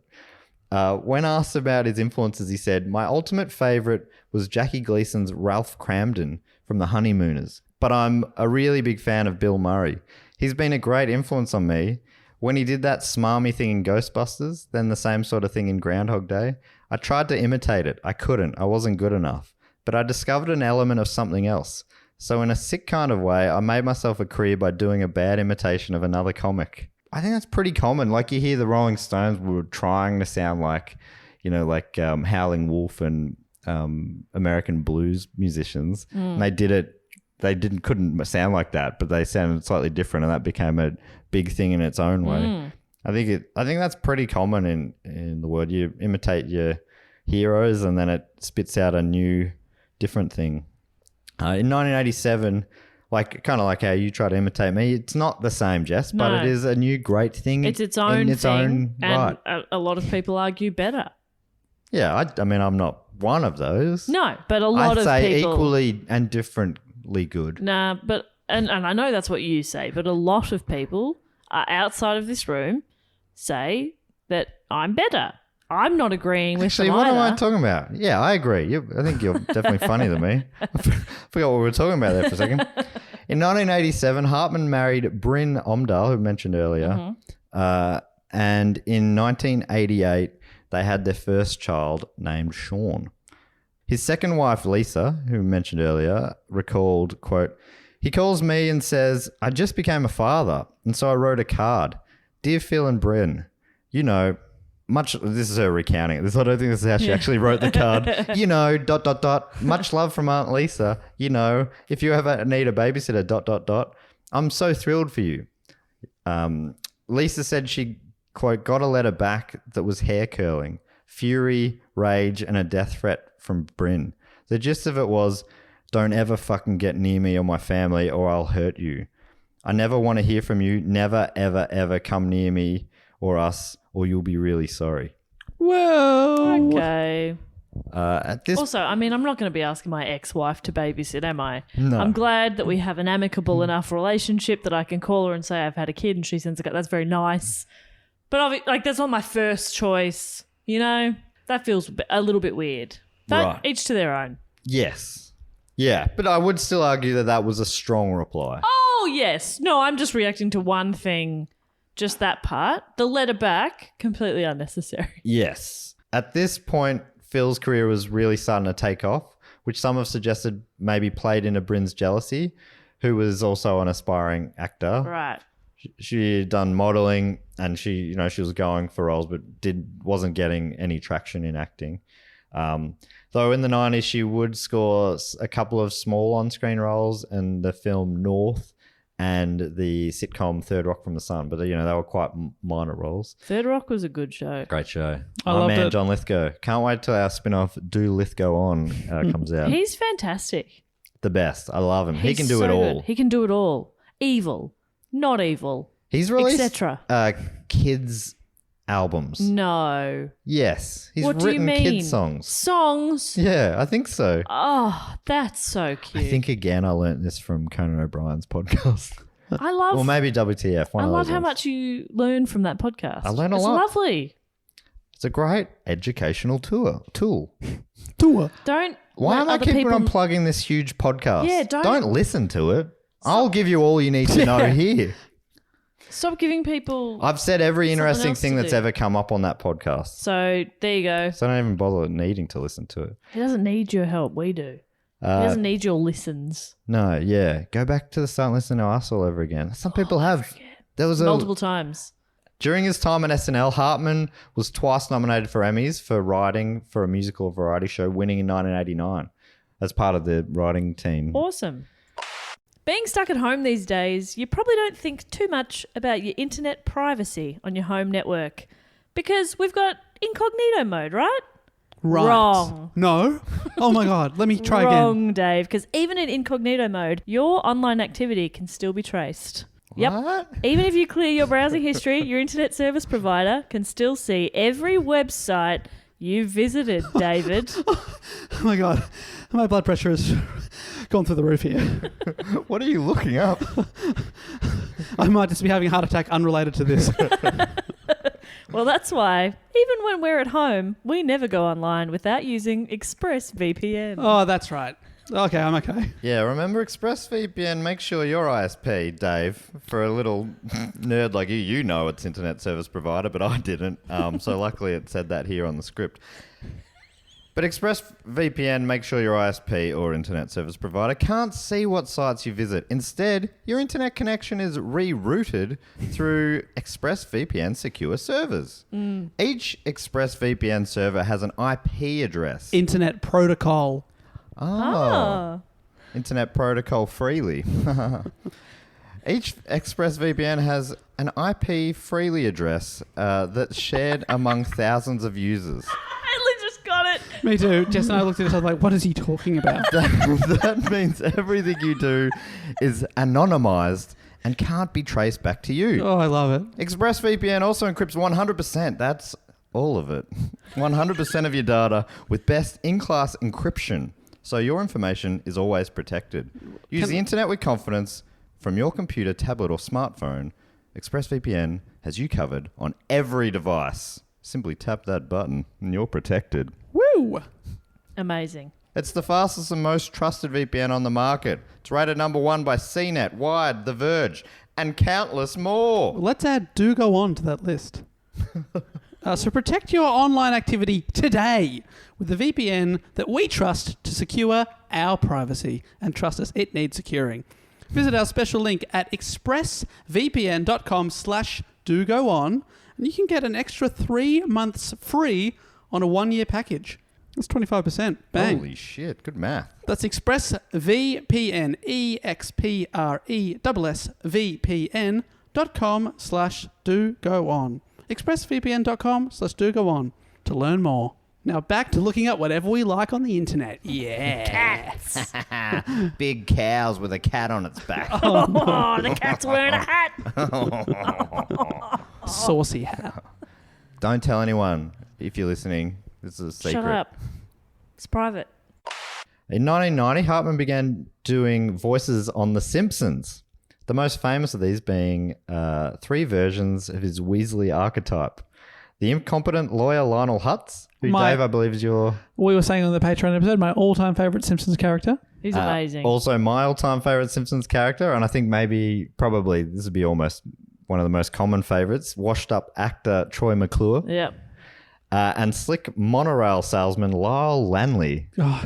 When asked about his influences, he said, my ultimate favourite was Jackie Gleason's Ralph Cramden from The Honeymooners, but I'm a really big fan of Bill Murray. He's been a great influence on me. When he did that smarmy thing in Ghostbusters, then the same sort of thing in Groundhog Day, I tried to imitate it. I couldn't. I wasn't good enough. But I discovered an element of something else. So in a sick kind of way, I made myself a career by doing a bad imitation of another comic. I think that's pretty common. Like you hear the Rolling Stones were trying to sound like, Howling Wolf and American blues musicians. And they did it. They couldn't sound like that, but they sounded slightly different, and that became a big thing in its own way. I think that's pretty common in the world. You imitate your heroes, and then it spits out a new, different thing. In 1987, kind of like how you try to imitate me, it's not the same, Jess, but it is a new great thing. It's its own thing, right. And a lot of people argue better. Yeah, I mean, I'm not one of those. No, but a lot I'd of say people equally and differently good. Nah, but and I know that's what you say, but a lot of people outside of this room say that I'm better. I'm not agreeing with Actually, them what am I either. talking about? Yeah, I agree. I think you're definitely funnier than me. I forgot what we were talking about there for a second. In 1987, Hartman married Bryn Omdahl, who we mentioned earlier. And in 1988, they had their first child named Sean. His second wife, Lisa, who we mentioned earlier, recalled, quote, he calls me and says, I just became a father, and so I wrote a card. Dear Phil and Bryn, you know, this is her recounting it. I don't think this is how she actually wrote the card. You know, ... Much love from Aunt Lisa. You know, if you ever need a babysitter ... I'm so thrilled for you. Lisa said she, quote, got a letter back that was hair curling, fury, rage, and a death threat from Bryn. The gist of it was, don't ever fucking get near me or my family or I'll hurt you. I never want to hear from you. Never, ever, ever come near me or us or you'll be really sorry. Whoa. Okay. At this Also, I mean, I'm not going to be asking my ex-wife to babysit, am I? No. I'm glad that we have an amicable enough relationship that I can call her and say I've had a kid and she sends a kid. That's very nice. But that's not my first choice, you know? That feels a little bit weird. But Right. each to their own. Yes. Yeah, but I would still argue that was a strong reply. Oh, yes. No, I'm just reacting to one thing, just that part. The letter back, completely unnecessary. Yes. At this point, Phil's career was really starting to take off, which some have suggested maybe played into Bryn's jealousy, who was also an aspiring actor. Right. She had done modeling and she was going for roles but wasn't getting any traction in acting. Though in the 90s she would score a couple of small on-screen roles in the film North and the sitcom Third Rock from the Sun, but they were quite minor roles. Third Rock was a good show. Great show. I My loved man it. John Lithgow. Can't wait till our spin-off Do Lithgow On comes out. He's fantastic. The best. I love him. He He's can do so it all. good. He can do it all. Evil, not evil, He's released etc. kids albums. No. Yes. He's What do you written mean? kids songs. Songs? Yeah, I think so. Oh, that's so cute. I think again I learnt this from Conan O'Brien's podcast. I love. Or maybe WTF. I love how much you learn from that podcast. I learn a it's lot. Lovely. It's a great educational tool. Tour. Don't. Why let am I other keeping people... on plugging this huge podcast? Yeah, don't- listen to it. I'll give you all you need to know here. Stop giving people. I've said every Something interesting else thing to that's do. ever come up on that podcast. So there you go. So I don't even bother needing to listen to it. He doesn't need your help. We do. He doesn't need your listens. No, yeah. Go back to the start and listen to us all over again. Some people have. There was Multiple times. During his time at SNL, Hartman was twice nominated for Emmys for writing for a musical variety show, winning in 1989 as part of the writing team. Awesome. Being stuck at home these days, you probably don't think too much about your internet privacy on your home network because we've got incognito mode, right? Right. Wrong. No. Oh my God. Let me try again. Wrong, Dave, because even in incognito mode, your online activity can still be traced. Yep. What? Even if you clear your browsing history, your internet service provider can still see every website you visited, David. Oh my God. My blood pressure has gone through the roof here. What are you looking up? Oh I might just be having a heart attack unrelated to this. Well, that's why, even when we're at home, we never go online without using ExpressVPN. Oh, that's right. Okay, I'm okay. Yeah, remember ExpressVPN? Make sure your ISP, Dave, for a little nerd like you know it's internet service provider, but I didn't. So luckily it said that here on the script. But ExpressVPN, make sure your ISP or internet service provider can't see what sites you visit. Instead, your internet connection is rerouted through ExpressVPN secure servers. Each ExpressVPN server has an IP address. Internet protocol. Ah. Internet protocol freely. Each ExpressVPN has an IP freely address that's shared among thousands of users. I just got it. Me too. Jess and I looked at each other like, what is he talking about? That means everything you do is anonymized and can't be traced back to you. Oh, I love it. ExpressVPN also encrypts 100%. That's all of it. 100% of your data with best in-class encryption. So your information is always protected. Use the internet with confidence from your computer, tablet, or smartphone. ExpressVPN has you covered on every device. Simply tap that button and you're protected. Woo! Amazing. It's the fastest and most trusted VPN on the market. It's rated #1 by CNET, Wired, The Verge, and countless more. Let's add Do Go On to that list. So protect your online activity today with the VPN that we trust to secure our privacy. And trust us, it needs securing. Visit our special link at expressvpn.com/dogoon do go on, and you can get an extra 3 months free on a 1-year package. That's 25%. Bang. Holy shit. Good math. That's ExpressVPN, ExpressVPN.com/do-go-on. ExpressVPN.com/do-go-on to learn more. Now back to looking up whatever we like on the internet. Yeah. Cats. Big cows with a cat on its back. Oh, the cat's wearing a hat. Saucy hat. Don't tell anyone if you're listening. This is a secret. Shut up. It's private. In 1990, Hartman began doing voices on The Simpsons. The most famous of these being 3 versions of his Weasley archetype. The incompetent lawyer Lionel Hutz, who Dave, I believe, is your... We were saying on the Patreon episode, my all-time favourite Simpsons character. He's amazing. Also my all-time favourite Simpsons character, and I think probably, this would be almost one of the most common favourites, washed-up actor Troy McClure. Yep. And slick monorail salesman Lyle Lanley, Oh,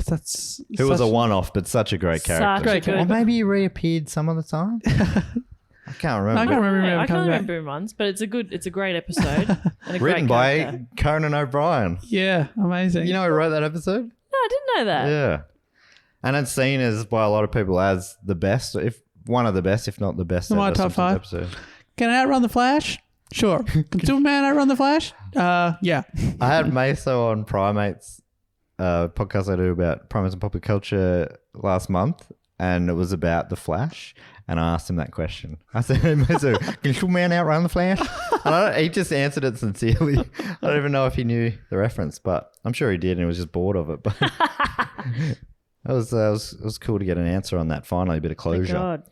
who was a one-off, but such a great character. Such a Or good. maybe he reappeared some of the time. I can't remember. I can't remember him I ever can't coming back. remember him once, but it's a great episode. And a Written great by character. Conan O'Brien. Yeah, amazing. You know who wrote that episode? No, I didn't know that. Yeah. And it's seen as by a lot of people as the best, if one of the best, if not the best My ever top Simpsons 5. episode. Can I outrun the Flash? Sure. Can Superman outrun the Flash? Yeah. I had Meso on Primates, podcast I do about primates and popular culture last month, and it was about the Flash. And I asked him that question. I said, "Hey, Meso, can Superman outrun the Flash?" And he just answered it sincerely. I don't even know if he knew the reference, but I'm sure he did, and he was just bored of it. But it was cool to get an answer on that. Finally, a bit of Thank closure. God.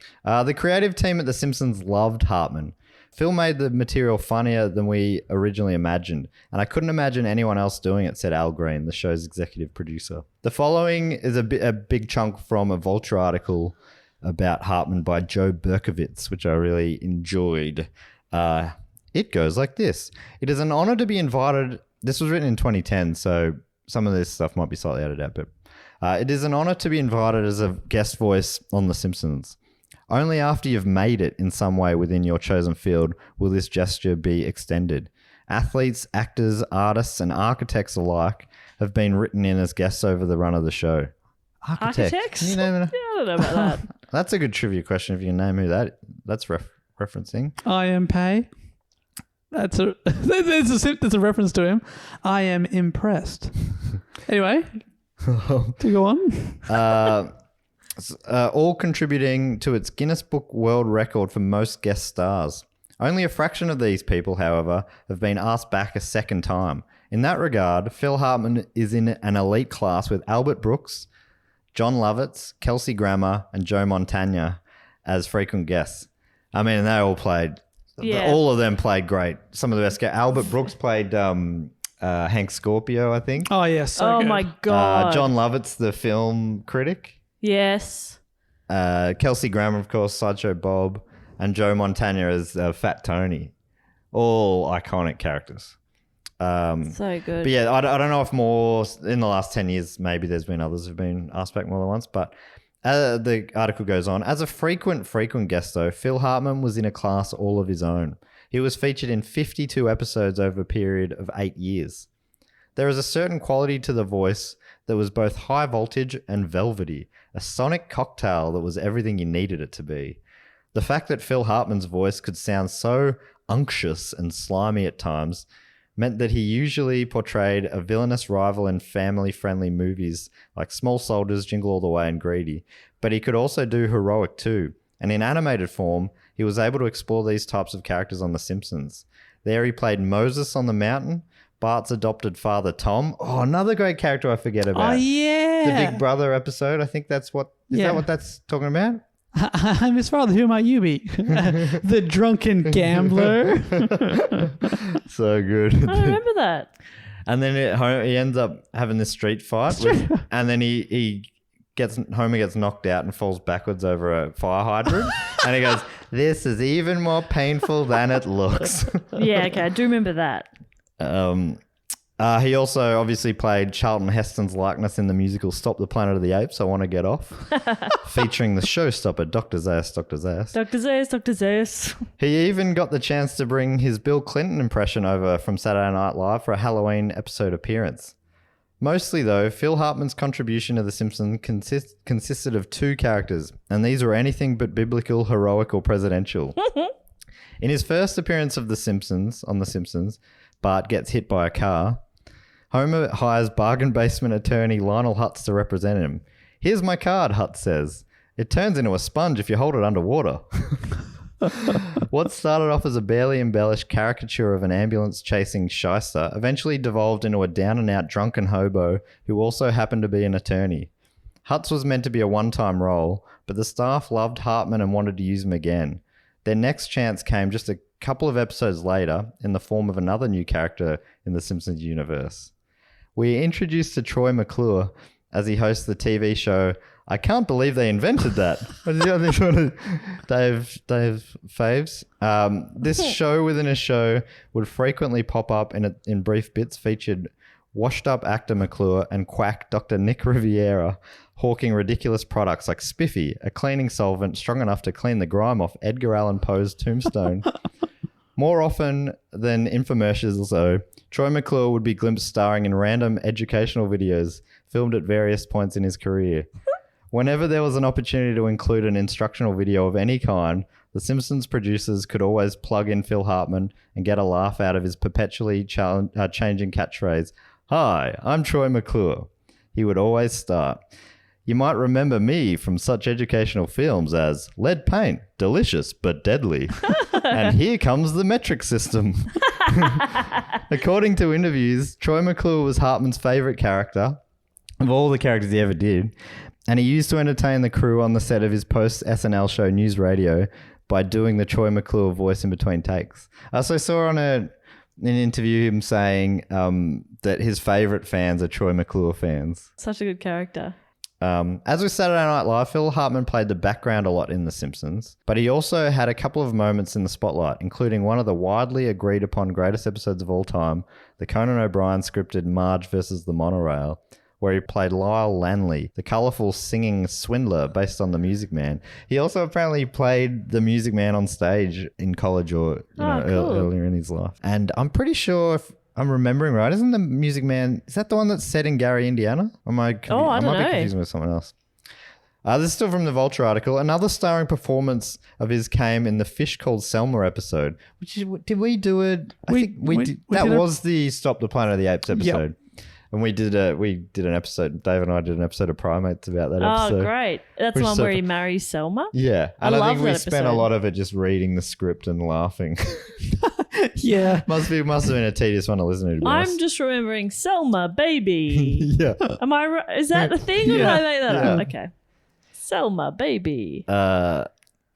The creative team at The Simpsons loved Hartman. Phil made the material funnier than we originally imagined, and I couldn't imagine anyone else doing it, said Al Green, the show's executive producer. The following is a big chunk from a Vulture article about Hartman by Joe Berkowitz, which I really enjoyed. It goes like this. It is an honor to be invited. This was written in 2010, so some of this stuff might be slightly edited out, but it is an honor to be invited as a guest voice on The Simpsons. Only after you've made it in some way within your chosen field will this gesture be extended. Athletes, actors, artists, and architects alike have been written in as guests over the run of the show. Architects? Can you name it? Yeah, I don't know about that. That's a good trivia question if you can name who that's referencing. I am Pay. That's a reference to him. I am impressed. Anyway, to go on. All contributing to its Guinness Book World Record for most guest stars. Only a fraction of these people, however, have been asked back a second time. In that regard, Phil Hartman is in an elite class with Albert Brooks, John Lovitz, Kelsey Grammer, and Joe Montana as frequent guests. I mean, they all played. Yeah. All of them played great. Some of the best. Albert Brooks played Hank Scorpio, I think. Oh, yes. So Oh good. my God. John Lovitz, the film critic. Yes. Kelsey Grammer, of course, Sideshow Bob, and Joe Montana as Fat Tony. All iconic characters. So good. But yeah, I don't know if more in the last 10 years, maybe there's been others who've been asked back more than once. But the article goes on. As a frequent guest, though, Phil Hartman was in a class all of his own. He was featured in 52 episodes over a period of 8 years. There is a certain quality to the voice that was both high voltage and velvety, a sonic cocktail that was everything you needed it to be. The fact that Phil Hartman's voice could sound so unctuous and slimy at times meant that he usually portrayed a villainous rival in family-friendly movies like Small Soldiers, Jingle All the Way, and Greedy, but he could also do heroic too. And in animated form, he was able to explore these types of characters on The Simpsons. There he played Moses on the mountain, Bart's adopted father Tom. Oh, another great character I forget about. Oh, yeah. The Big Brother episode. I think that's what... Is Yeah. that what that's talking about? I'm his father. Who might you be? The drunken gambler. So good. I don't remember that. And then he ends up having this street fight, and then Homer gets knocked out and falls backwards over a fire hydrant, and he goes, "This is even more painful than it looks." Yeah, okay. I do remember that. He also obviously played Charlton Heston's likeness in the musical Stop the Planet of the Apes, I Want to Get Off, featuring the showstopper Dr. Zayas, Dr. Zayas. Dr. Zayas, Dr. Zayas. He even got the chance to bring his Bill Clinton impression over from Saturday Night Live for a Halloween episode appearance. Mostly, though, Phil Hartman's contribution to The Simpsons consisted of 2 characters, and these were anything but biblical, heroic, or presidential. In his first appearance of The Simpsons, Bart gets hit by a car. Homer hires bargain basement attorney Lionel Hutz to represent him. "Here's my card," Hutz says. "It turns into a sponge if you hold it underwater." What started off as a barely embellished caricature of an ambulance-chasing shyster eventually devolved into a down-and-out drunken hobo who also happened to be an attorney. Hutz was meant to be a one-time role, but the staff loved Hartman and wanted to use him again. Their next chance came just a couple of episodes later in the form of another new character in the Simpsons universe. We are introduced to Troy McClure as he hosts the TV show I Can't Believe They Invented That. Dave Faves. This show within a show would frequently pop up in brief bits, featured washed-up actor McClure and quack Dr. Nick Riviera hawking ridiculous products like Spiffy, a cleaning solvent strong enough to clean the grime off Edgar Allan Poe's tombstone. More often than infomercials, though, Troy McClure would be glimpsed starring in random educational videos filmed at various points in his career. Whenever there was an opportunity to include an instructional video of any kind, the Simpsons producers could always plug in Phil Hartman and get a laugh out of his perpetually changing catchphrase, "Hi, I'm Troy McClure." He would always start, "You might remember me from such educational films as Lead Paint, Delicious but Deadly. And Here Comes the Metric System." According to interviews, Troy McClure was Hartman's favourite character of all the characters he ever did, and he used to entertain the crew on the set of his post-SNL show News Radio by doing the Troy McClure voice in between takes. I also saw on an interview him saying that his favourite fans are Troy McClure fans. Such a good character. As with Saturday Night Live, Phil Hartman played the background a lot in The Simpsons, but he also had a couple of moments in the spotlight, including one of the widely agreed upon greatest episodes of all time, the Conan O'Brien scripted Marge versus the Monorail, where he played Lyle Lanley, the colourful singing swindler based on The Music Man. He also apparently played The Music Man on stage in college or Cool. earlier in his life. And I'm pretty sure, if I'm remembering right, isn't The Music Man, is that the one that's set in Gary, Indiana? Or I don't know. be confusing with someone else. This is still from the Vulture article. Another starring performance of his came in the Fish Called Selma episode. Did we do it? I think we did. That was the Stop the Planet of the Apes episode. Yep. And we did an episode, Dave and I did an episode of Primates about that episode. Oh, great. That's the one where he marries Selma? Yeah. And I think we spent a episode. lot of it just reading the script and laughing. Yeah. Must have been a tedious one to listen to be honest. I'm just remembering Selma, baby. Yeah. Am I right? Is that the thing? Or did I make that up? Yeah. Okay. Selma, baby.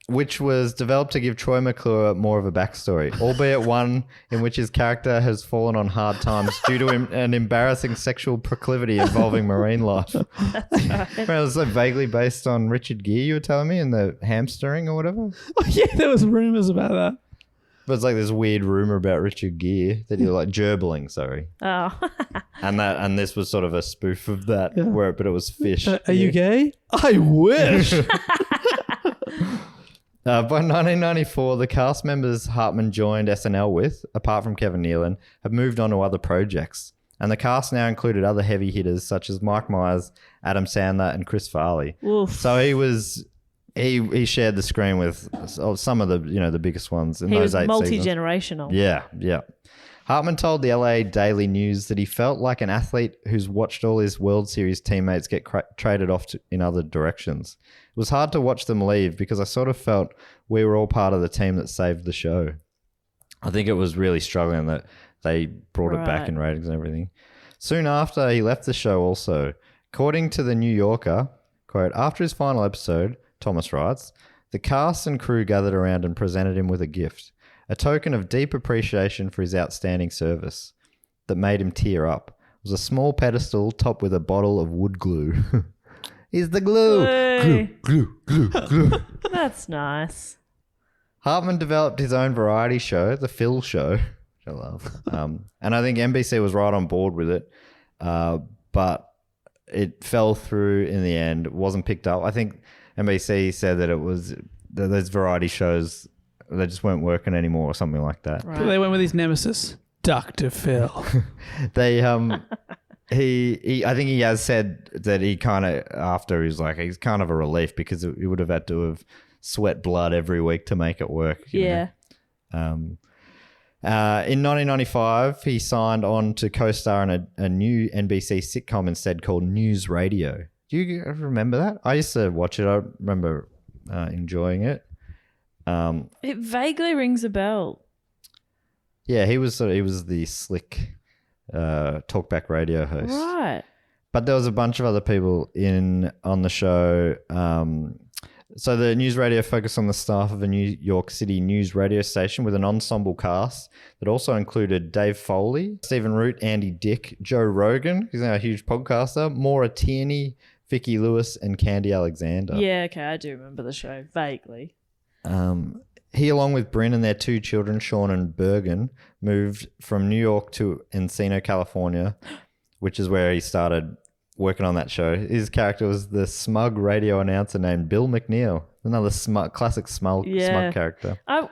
Which was developed to give Troy McClure more of a backstory, albeit one in which his character has fallen on hard times due to an embarrassing sexual proclivity involving marine life. That's right. It was like vaguely based on Richard Gere, you were telling me, in the hamstering or whatever. Oh, yeah, there was rumours about that. But it's like this weird rumor about Richard Gere that you're like gerbling, sorry. Oh. And this was sort of a spoof of that, Yeah. but it was fish. Are you gay? I wish. By 1994, the cast members Hartman joined SNL with, apart from Kevin Nealon, have moved on to other projects. And the cast now included other heavy hitters such as Mike Myers, Adam Sandler, and Chris Farley. Oof. So he shared the screen with some of the biggest ones in He those was 8 seasons. multi-generational. Yeah. Hartman told the LA Daily News that he felt like an athlete who's watched all his World Series teammates get traded off in other directions. It was hard to watch them leave because I sort of felt we were all part of the team that saved the show. I think it was really struggling that they brought it back in ratings and everything. Soon after, he left the show also. According to The New Yorker, quote, after his final episode, Thomas writes, the cast and crew gathered around and presented him with a gift, a token of deep appreciation for his outstanding service that made him tear up. It was a small pedestal topped with a bottle of wood glue. Here's the glue. Hey. Glue. That's nice. Hartman developed his own variety show, The Phil Show. I love. And I think NBC was right on board with it, but it fell through in the end. It wasn't picked up. I think NBC said that it was that those variety shows, they just weren't working anymore or something like that. Right. But they went with his nemesis, Dr. Phil. They he I think he has said that he kind of after he's kind of a relief because he would have had to have sweat blood every week to make it work. you Yeah. know. In 1995, he signed on to co-star in a new NBC sitcom instead called News Radio. Do you remember that? I used to watch it. I remember enjoying it. It vaguely rings a bell. Yeah, he was the slick talkback radio host. Right. But there was a bunch of other people on the show. So the news radio focused on the staff of a New York City news radio station with an ensemble cast that also included Dave Foley, Stephen Root, Andy Dick, Joe Rogan, who's now a huge podcaster, Maura Tierney, Vicky Lewis, and Candy Alexander. Yeah, okay, I do remember the show vaguely. He, along with Bryn and their two children, Sean and Bergen, moved from New York to Encino, California, which is where he started working on that show. His character was the smug radio announcer named Bill McNeil, another classic smug character. I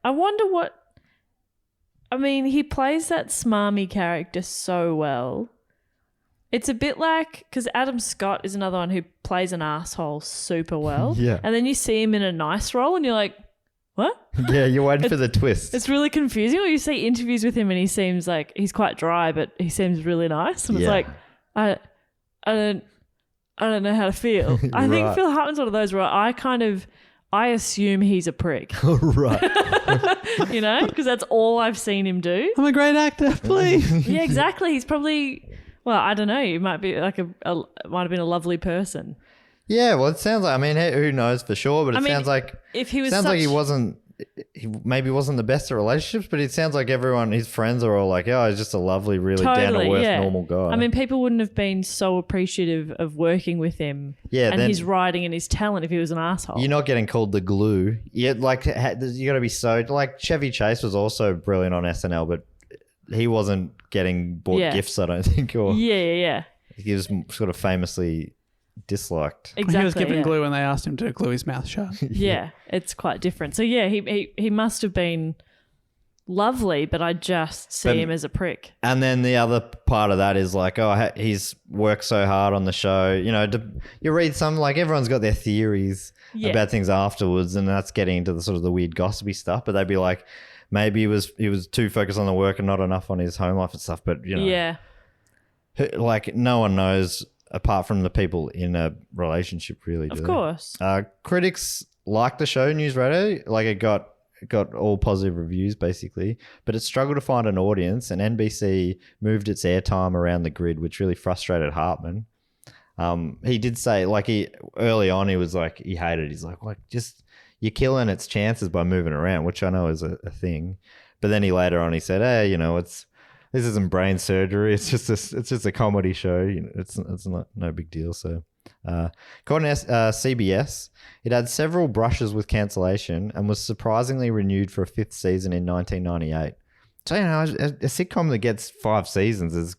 wonder what... I mean, he plays that smarmy character so well. It's a bit like... Because Adam Scott is another one who plays an asshole super well. Yeah. And then you see him in a nice role and you're like, what? Yeah, you're waiting for the twist. It's really confusing. Or you see interviews with him and he seems like... He's quite dry, but he seems really nice. And it's like... I don't know how to feel. I think Right. Phil Hartman's one of those where I assume he's a prick, Right. you know, because that's all I've seen him do. I'm a great actor, please. Yeah, exactly. He's probably, well, I don't know. He might be like might have been a lovely person. Yeah, well, it sounds like, I mean, who knows for sure, but it sounds like if he was sounds like he maybe wasn't the best at relationships, but it sounds like everyone, his friends are all like, oh, he's just a lovely, really down-to-earth, normal guy. I mean, people wouldn't have been so appreciative of working with him and his writing and his talent if he was an asshole. You're not getting called the glue. You got to be so, like Chevy Chase was also brilliant on SNL, but he wasn't getting bought gifts, I don't think. Or Yeah. He was sort of famously disliked. Exactly. He was given glue when they asked him to glue his mouth shut. Yeah, it's quite different. So yeah, he must have been lovely, but I just see him as a prick. And then the other part of that is like, oh, he's worked so hard on the show. You know, you read some, like everyone's got their theories about things afterwards, and that's getting into the sort of the weird gossipy stuff. But they'd be like, maybe he was too focused on the work and not enough on his home life and stuff. But you know, like no one knows apart from the people in a relationship, really. Of course. Critics liked the show, News Radio. Like it got all positive reviews, basically. But it struggled to find an audience, and NBC moved its airtime around the grid, which really frustrated Hartman. He did say, like, early on, he was like, he hated it. He's like, just, you're killing its chances by moving around, which I know is a thing. But then later on, he said, hey, you know, this isn't brain surgery. It's just a comedy show. You know, it's no big deal. So, according to CBS, it had several brushes with cancellation and was surprisingly renewed for a 5th season in 1998. So, you know, a sitcom that gets 5 seasons is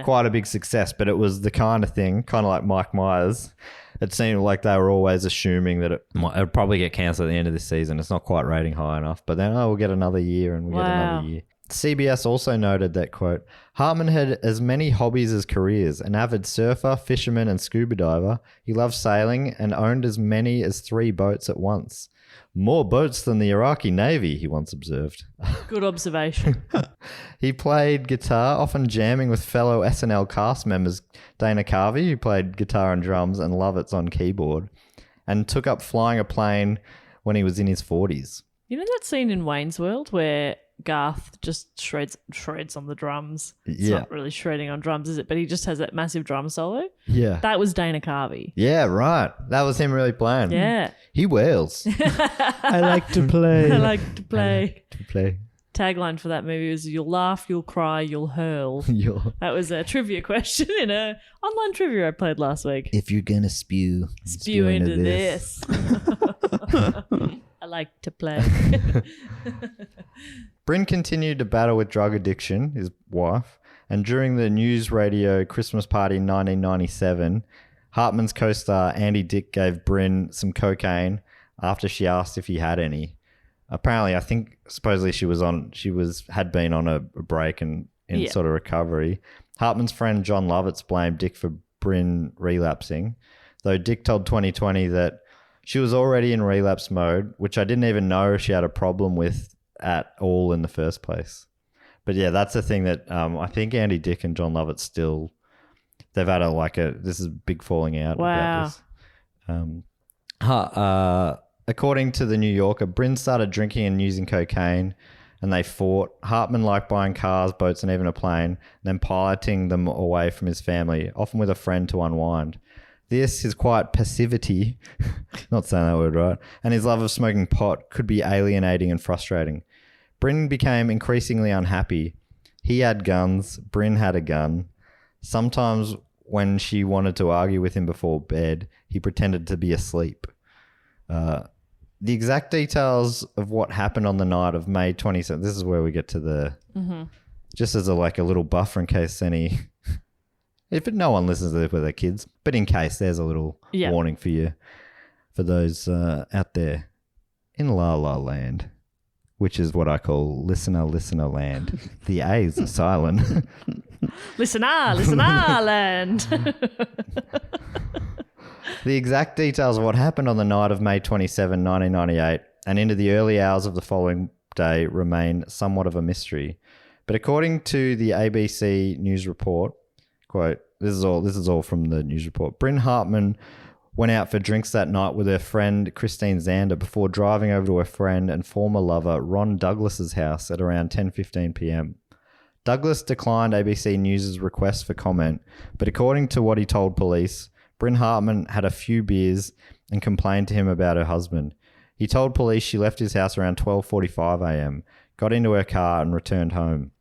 quite a big success. But it was the kind of thing, kind of like Mike Myers. It seemed like they were always assuming that it would probably get cancelled at the end of this season. It's not quite rating high enough. But then, we'll get another year and we'll get another year. CBS also noted that, quote, Hartman had as many hobbies as careers, an avid surfer, fisherman, and scuba diver. He loved sailing and owned as many as 3 boats at once. More boats than the Iraqi Navy, he once observed. Good observation. He played guitar, often jamming with fellow SNL cast members Dana Carvey, who played guitar and drums, and Lovitz on keyboard, and took up flying a plane when he was in his 40s. You know that scene in Wayne's World where Garth just shreds on the drums? It's not really shredding on drums, is it? But he just has that massive drum solo. Yeah. That was Dana Carvey. Yeah, right. That was him really playing. Yeah. He wails. I like to play. I like to play. To play. Tagline for that movie was, you'll laugh, you'll cry, you'll hurl. That was a trivia question in a online trivia I played last week. If you're going to spew into this. I like to play. Bryn continued to battle with drug addiction, his wife, and during the news radio Christmas party in 1997, Hartman's co-star Andy Dick gave Bryn some cocaine after she asked if he had any. Apparently, I think supposedly she had been on a break and in sort of recovery. Hartman's friend John Lovitz blamed Dick for Bryn relapsing, though Dick told 2020 that she was already in relapse mode, which I didn't even know she had a problem with at all in the first place. But yeah, that's the thing that I think Andy Dick and John Lovitz still, they've had this is a big falling out about this. According to the New Yorker, Bryn started drinking and using cocaine, and they fought. Hartman liked buying cars, boats, and even a plane, and then piloting them away from his family, often with a friend to unwind. This, his quiet passivity, not saying that word right, and his love of smoking pot could be alienating and frustrating. Bryn became increasingly unhappy. He had guns. Bryn had a gun. Sometimes when she wanted to argue with him before bed, he pretended to be asleep. The exact details of what happened on the night of May 27th, this is where we get to the, just as a little buffer in case if no one listens to this with their kids, but in case there's a little warning for you, for those out there in La La Land, which is what I call listener land. The A's are silent. Listener land. The exact details of what happened on the night of May 27, 1998, and into the early hours of the following day remain somewhat of a mystery. But according to the ABC News report, quote, this is all from the news report, Bryn Hartman went out for drinks that night with her friend Christine Zander before driving over to her friend and former lover Ron Douglas's house at around 10:15 p.m. Douglas declined ABC News' request for comment, but according to what he told police, Bryn Hartman had a few beers and complained to him about her husband. He told police she left his house around 12:45 a.m., got into her car and returned home.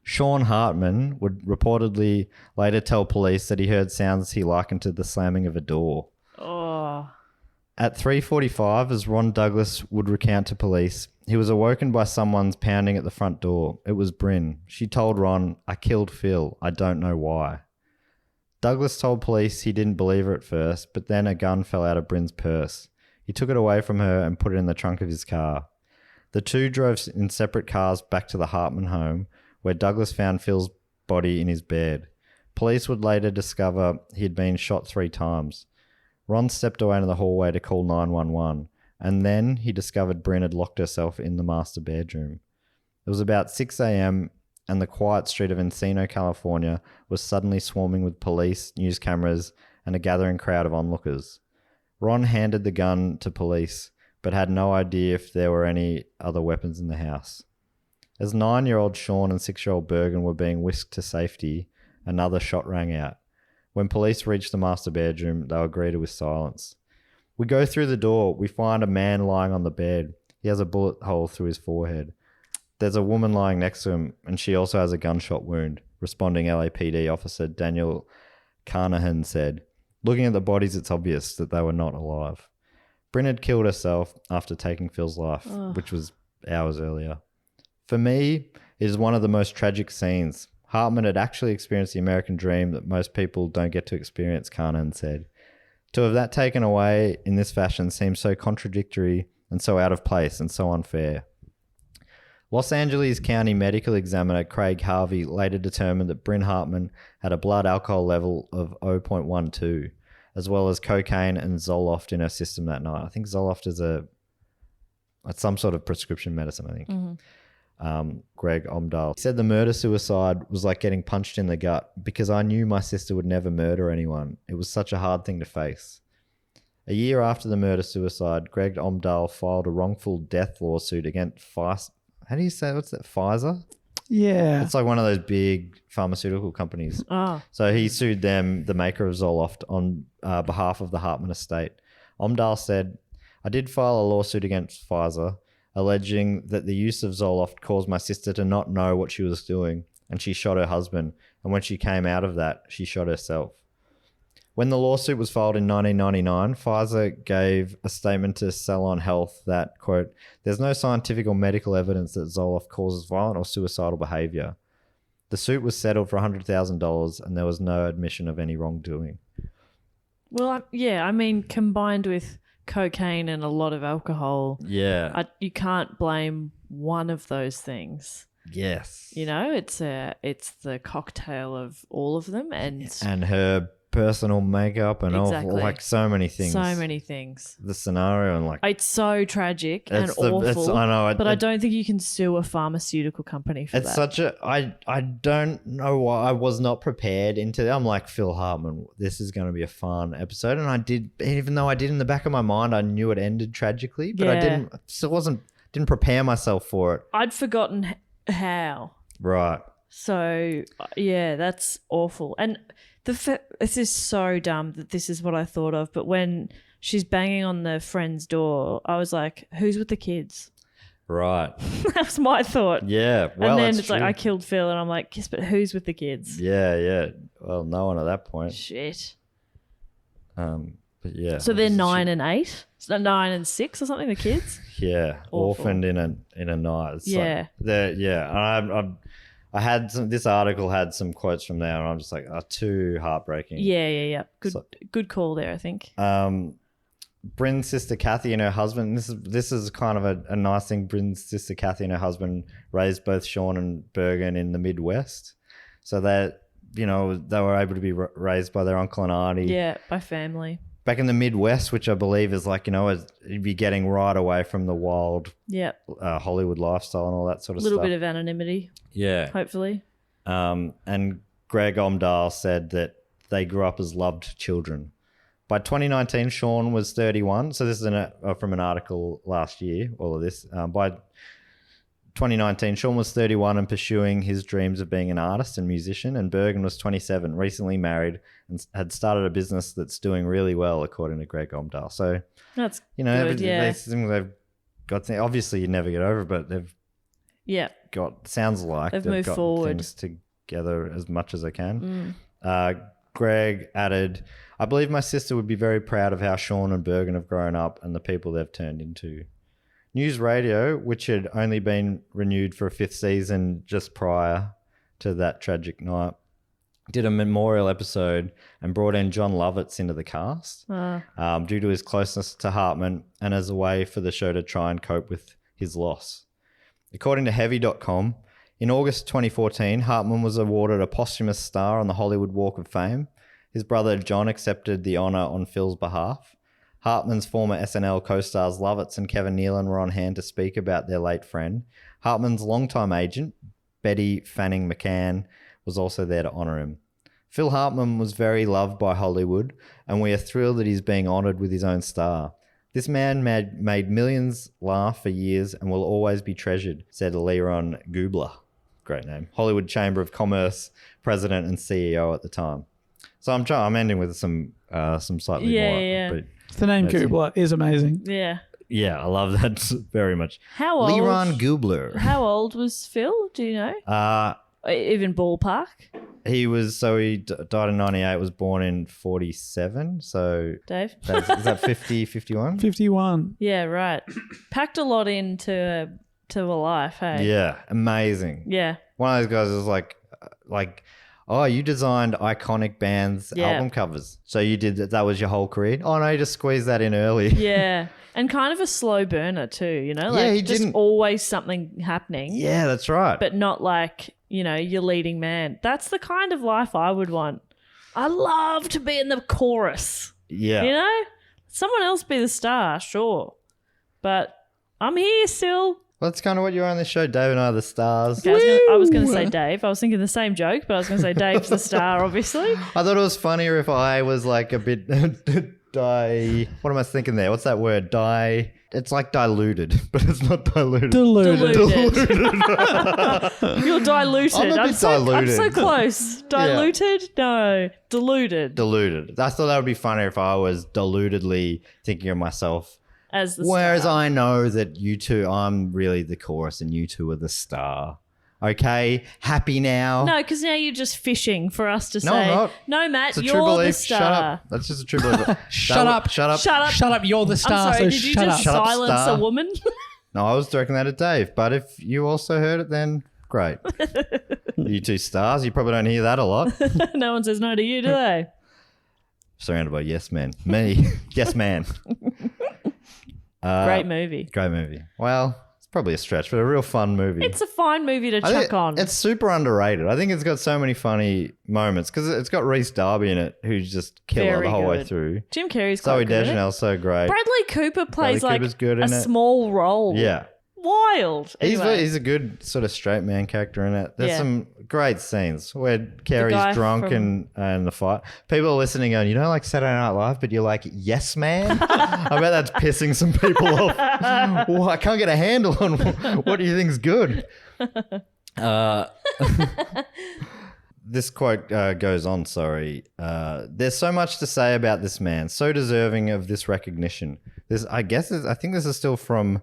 Sean Hartman would reportedly later tell police that he heard sounds he likened to the slamming of a door. Oh. At 3:45, as Ron Douglas would recount to police, he was awoken by someone's pounding at the front door. It was Bryn. She told Ron, "I killed Phil. I don't know why." Douglas told police he didn't believe her at first, but then a gun fell out of Bryn's purse. He took it away from her and put it in the trunk of his car. The two drove in separate cars back to the Hartman home, where Douglas found Phil's body in his bed. Police would later discover he had been shot 3 times. Ron stepped away into the hallway to call 911, and then he discovered Bryn had locked herself in the master bedroom. It was about 6 a.m., and the quiet street of Encino, California was suddenly swarming with police, news cameras, and a gathering crowd of onlookers. Ron handed the gun to police, but had no idea if there were any other weapons in the house. As 9-year-old Sean and 6-year-old Bergen were being whisked to safety, another shot rang out. When police reached the master bedroom, they were greeted with silence. We go through the door. We find a man lying on the bed. He has a bullet hole through his forehead. There's a woman lying next to him, and she also has a gunshot wound. Responding LAPD officer Daniel Carnahan said, "Looking at the bodies, it's obvious that they were not alive." Bryn had killed herself after taking Phil's life, which was hours earlier. For me, it is one of the most tragic scenes. Hartman had actually experienced the American dream that most people don't get to experience, Carnahan said. To have that taken away in this fashion seems so contradictory and so out of place and so unfair. Los Angeles County Medical Examiner Craig Harvey later determined that Bryn Hartman had a blood alcohol level of 0.12, as well as cocaine and Zoloft in her system that night. I think Zoloft is it's some sort of prescription medicine, I think. Greg Omdahl said the murder-suicide was like getting punched in the gut because I knew my sister would never murder anyone. It was such a hard thing to face. A year after the murder-suicide, Greg Omdahl filed a wrongful death lawsuit against how do you say, what's that, Pfizer? Yeah. It's like one of those big pharmaceutical companies. Oh. So he sued them, the maker of Zoloft, on behalf of the Hartman estate. Omdahl said, "I did file a lawsuit against Pfizer, alleging that the use of Zoloft caused my sister to not know what she was doing, and she shot her husband. And when she came out of that, she shot herself. When the lawsuit was filed in 1999, Pfizer gave a statement to Salon Health that, quote, "There's no scientific or medical evidence that Zoloft causes violent or suicidal behavior." The suit was settled for $100,000 and there was no admission of any wrongdoing. Well, I mean, combined with cocaine and a lot of alcohol, Yeah. you can't blame one of those things. Yes. You know, it's the cocktail of all of them, and her personal makeup and Exactly. all, like so many things. so many things. The scenario and like It's so tragic and awful. I know, but I don't think you can sue a pharmaceutical company for it's that. such a I don't know why I was not prepared into that. I'm like, Phil Hartman, this is going to be a fun episode, and I did, even though I did in the back of my mind, I knew it ended tragically, but Yeah. didn't prepare myself for it. I'd forgotten how. Right. So yeah, that's awful. And this is so dumb that this is what I thought of. But when she's banging on the friend's door, I was like, "Who's with the kids?" Right. That was my thought. Yeah. Well, and then that's it's like true. I killed Phil, and I'm like, "Yes, but who's with the kids?" Yeah. Well, no one at that point. Shit. But yeah. So they're It's a 9 shit. and 8, 9 and 6 or something. The kids. Yeah, Awful. orphaned in a night. It's Yeah. And I had this article had some quotes from there, and I'm just like, too heartbreaking. Yeah. So- Good call there, I think. Bryn's sister Kathy and her husband. This is kind of a nice thing. Bryn's sister Kathy and her husband raised both Sean and Bergen in the Midwest, so that they were able to be raised by their uncle and auntie. Yeah, by family. Back in the Midwest, which I believe is like you'd be getting right away from the wild Yeah, Hollywood lifestyle and all that sort a of little stuff. bit of anonymity, Yeah. hopefully. And Greg Omdahl said that they grew up as loved children. By 2019, Sean was 31. So this is from an article last year, all of this. By 2019, Sean was 31 and pursuing his dreams of being an artist and musician, and Bergen was 27, recently married, and had started a business that's doing really well, according to Greg Omdahl. So, That's everything yeah. they've got, obviously you never get over it, but they've Yeah. sounds like They've they've moved got forward. things together as much as they can. Greg added, "I believe my sister would be very proud of how Sean and Bergen have grown up and the people they've turned into." News Radio, which had only been renewed for a 5th season just prior to that tragic night, did a memorial episode and brought in John Lovitz into the cast due to his closeness to Hartman and as a way for the show to try and cope with his loss. According to Heavy.com, in August 2014, Hartman was awarded a posthumous star on the Hollywood Walk of Fame. His brother John accepted the honour on Phil's behalf. Hartman's former SNL co-stars Lovitz and Kevin Nealon were on hand to speak about their late friend. Hartman's longtime agent, Betty Fanning McCann, was also there to honour him. Phil Hartman was very loved by Hollywood, and we are thrilled that he's being honoured with his own star. This man made millions laugh for years and will always be treasured, said Leron Gubler. Great name. Hollywood Chamber of Commerce president and CEO at the time. So I'm ending with some slightly more. Yeah. But The name That's it. Kubler is amazing. Yeah. yeah, I love that very much. How old? Leron Gubler. How old was Phil? Do you know? Even ballpark? He died in 98, was born in 47. So Dave? is that 50, 51? 51. Yeah, right. Packed a lot into a life, hey? Yeah, amazing. Yeah. One of those guys is like, oh, you designed iconic bands' Yeah. album covers. So you did that was your whole career? Oh, no, you just squeezed that in early. Yeah. And kind of a slow burner too, Like he just didn't- always something happening. Yeah, that's right. But not like, your leading man. That's the kind of life I would want. I love to be in the chorus. yeah. Someone else be the star, sure. But I'm here still. Well, that's kind of what you are on this show. Dave and I are the stars. Okay, I was going to say Dave. I was thinking the same joke, but I was going to say Dave's the star, obviously. I thought it was funnier if I was like a bit what am I thinking there? What's that word? It's like diluted, but it's not diluted. Diluted. You're diluted. I'm a bit diluted. I'm so close. Diluted? No. Diluted. Diluted. I thought that would be funnier if I was dilutedly thinking of myself. As the Whereas star. I know that you two, I'm really the chorus and you two are the star. Okay, happy now. No, because now you're just fishing for us to No, say, I'm not. no, Matt, It's a you're true the belief. star. Shut up. That's just a true belief. Shut up. Shut up. Shut up. Shut up, you're the star. I'm sorry, so did you shut just up. Shut up, silence star. a woman? No, I was directing that at Dave, but if you also heard it, then great. You two stars. You probably don't hear that a lot. No one says no to you, do they? Surrounded by yes men. Me. Yes man. Great movie. Great movie. Well, it's probably a stretch, but a real fun movie. It's a fine movie to I think chuck on. It's super underrated. I think it's got so many funny moments because it's got Rhys Darby in it, who's just killer Very the whole way good. through. Jim Carrey's Zoe quite good. Deschanel's so great. Bradley Cooper plays Bradley like Cooper's good a in it. small role. Yeah. Wild. Anyway. He's a good sort of straight man character in it. There's Yeah. some great scenes where guy Carrie's drunk from- and the fight. People are listening going, you don't like Saturday Night Live, but you're like, yes, man? I bet that's pissing some people off. Well, I can't get a handle on what do you think's good. This quote goes on, sorry. There's so much to say about this man, so deserving of this recognition. I think this is still from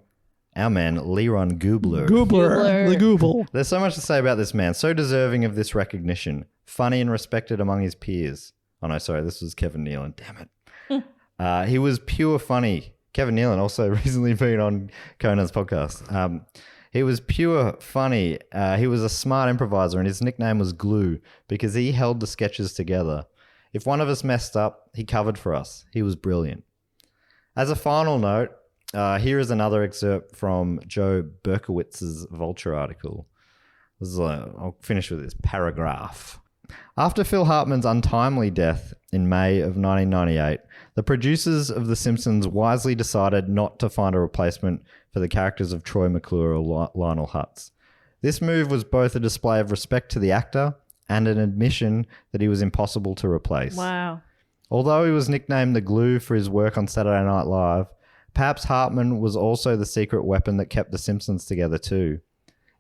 our man, Leron Goobler. Goobler. The Gooble. There's so much to say about this man, so deserving of this recognition. Funny and respected among his peers. Oh, no, sorry, this was Kevin Nealon. Damn it. He was pure funny. Kevin Nealon also recently been on Conan's podcast. He was pure funny. He was a smart improviser, and his nickname was Glue because he held the sketches together. If one of us messed up, he covered for us. He was brilliant. As a final note, here is another excerpt from Joe Berkowitz's Vulture article. I'll finish with this paragraph. After Phil Hartman's untimely death in May of 1998, the producers of The Simpsons wisely decided not to find a replacement for the characters of Troy McClure or Lionel Hutz. This move was both a display of respect to the actor and an admission that he was impossible to replace. Wow. Although he was nicknamed the Glue for his work on Saturday Night Live, perhaps Hartman was also the secret weapon that kept The Simpsons together too.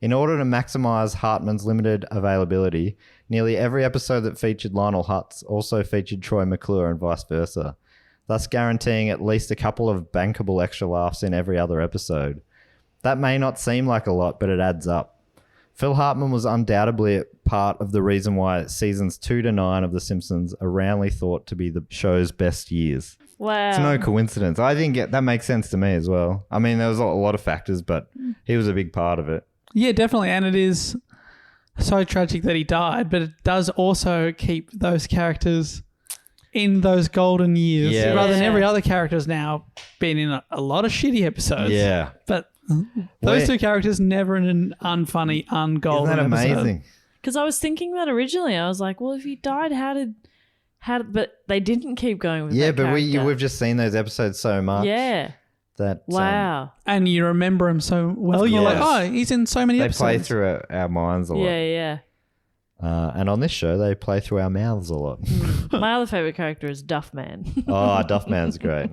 In order to maximize Hartman's limited availability, nearly every episode that featured Lionel Hutz also featured Troy McClure and vice versa, thus guaranteeing at least a couple of bankable extra laughs in every other episode. That may not seem like a lot, but it adds up. Phil Hartman was undoubtedly part of the reason why seasons 2 to 9 of The Simpsons are roundly thought to be the show's best years. Wow. It's no coincidence. I think that makes sense to me as well. I mean, there was a lot of factors, but he was a big part of it. Yeah, definitely. And it is so tragic that he died, but it does also keep those characters in those golden years. Yeah. Rather than Yeah. every other character's now been in a lot of shitty episodes. Yeah. But those Wait. two characters never in an unfunny, ungolden Isn't that episode. amazing? Because I was thinking that originally. I was like, well, if he died, how did, but they didn't keep going with Yeah, that but character. we've just seen those episodes so much Yeah. that Wow. And you remember him so well. You're like, course. oh, he's in so many they episodes. play through our minds a lot. Yeah. And on this show, they play through our mouths a lot. My other favorite character is Duffman. Oh, Duffman's great.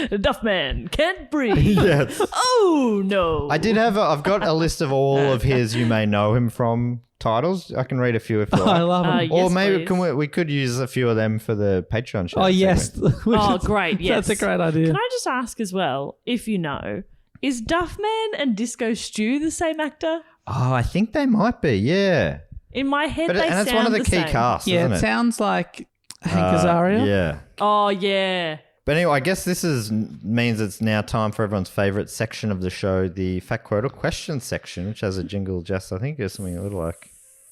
Duffman can't breathe. Yes. Oh no. I've got a list of all of his you may know him from titles. I can read a few if you I like. love him. Yes, Or maybe please. we could use a few of them for the Patreon show. Oh, yes. Oh, great. Yes. That's a great idea. Can I just ask as well, if you know, is Duffman and Disco Stew the same actor? Oh, I think they might be, yeah. In my head, But they and it's sound one of the key same. casts, Yeah, isn't it it? sounds like Hank Azaria. Yeah. Oh yeah. But anyway, I guess this means it's now time for everyone's favourite section of the show, the fact, quote, or question section, which has a jingle, Jess, I think, or something a little like...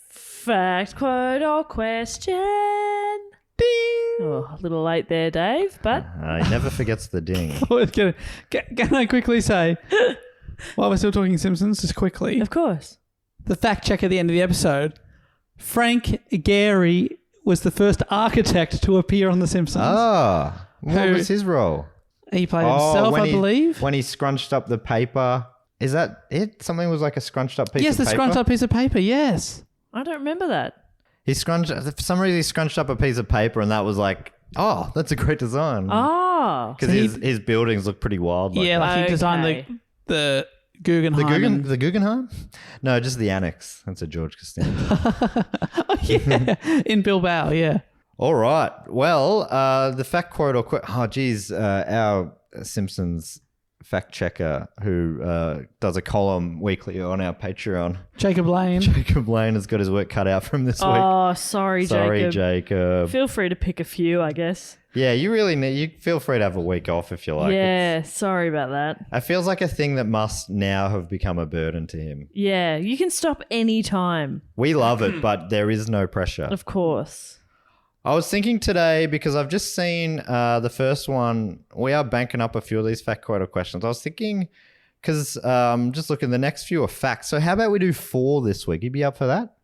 Fact, quote, or question. Ding. Oh, a little late there, Dave, but He never forgets the ding. Can I quickly say, while we're still talking Simpsons, just quickly, of course. the fact check at the end of the episode, Frank Gehry was the first architect to appear on The Simpsons. Ah, what Who- was his role? He played himself, when I believe. When he scrunched up the paper. Is that it? Something was like a scrunched up piece Yes, of the paper? scrunched up piece of paper, yes. I don't remember that. For some reason, he scrunched up a piece of paper and that was like, oh, that's a great design. Oh. Because his buildings look pretty wild. Like Yeah, that. like he designed Okay. the Guggenheim. The Guggenheim? No, just the annex. That's a George Costanza. yeah, in Bilbao, yeah. All right. Well, the fact, quote, or quote. Oh, geez. Our Simpsons fact checker who does a column weekly on our Patreon. Jacob Lane. Jacob Lane has got his work cut out from this week. Oh, sorry, Jacob. Feel free to pick a few, I guess. Yeah, you feel free to have a week off if you like. Yeah, sorry about that. It feels like a thing that must now have become a burden to him. Yeah, you can stop any time. We love it, but there is no pressure. Of course. I was thinking today, because I've just seen the first one, we are banking up a few of these fact quota questions. I was thinking, because just looking, the next few are facts. So how about we do 4 this week? You be up for that?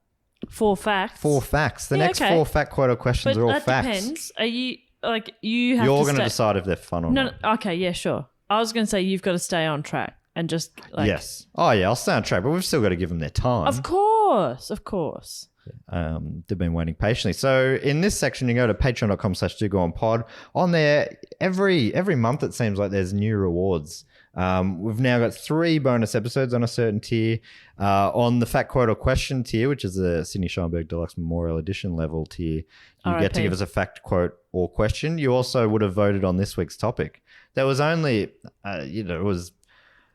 4 facts. 4 facts. The Yeah, next okay. 4 fact quota questions But are all that facts. depends. Are you, like, you have You're to going to stay- decide if they're fun or No, not. no, okay, yeah, sure. I was going to say you've got to stay on track and just, like... Yes. Oh, yeah, I'll stay on track, but we've still got to give them their time. Of course, of course. They've been waiting patiently. So in this section, you go to patreon.com/dogoonpod. On there, every month it seems like there's new rewards. We've now got 3 bonus episodes on a certain tier. On the fact quote or question tier, which is the Sydney Scheinberg Deluxe Memorial Edition level tier, you get to RIP. give us a fact quote or question. You also would have voted on this week's topic. There was only, it was...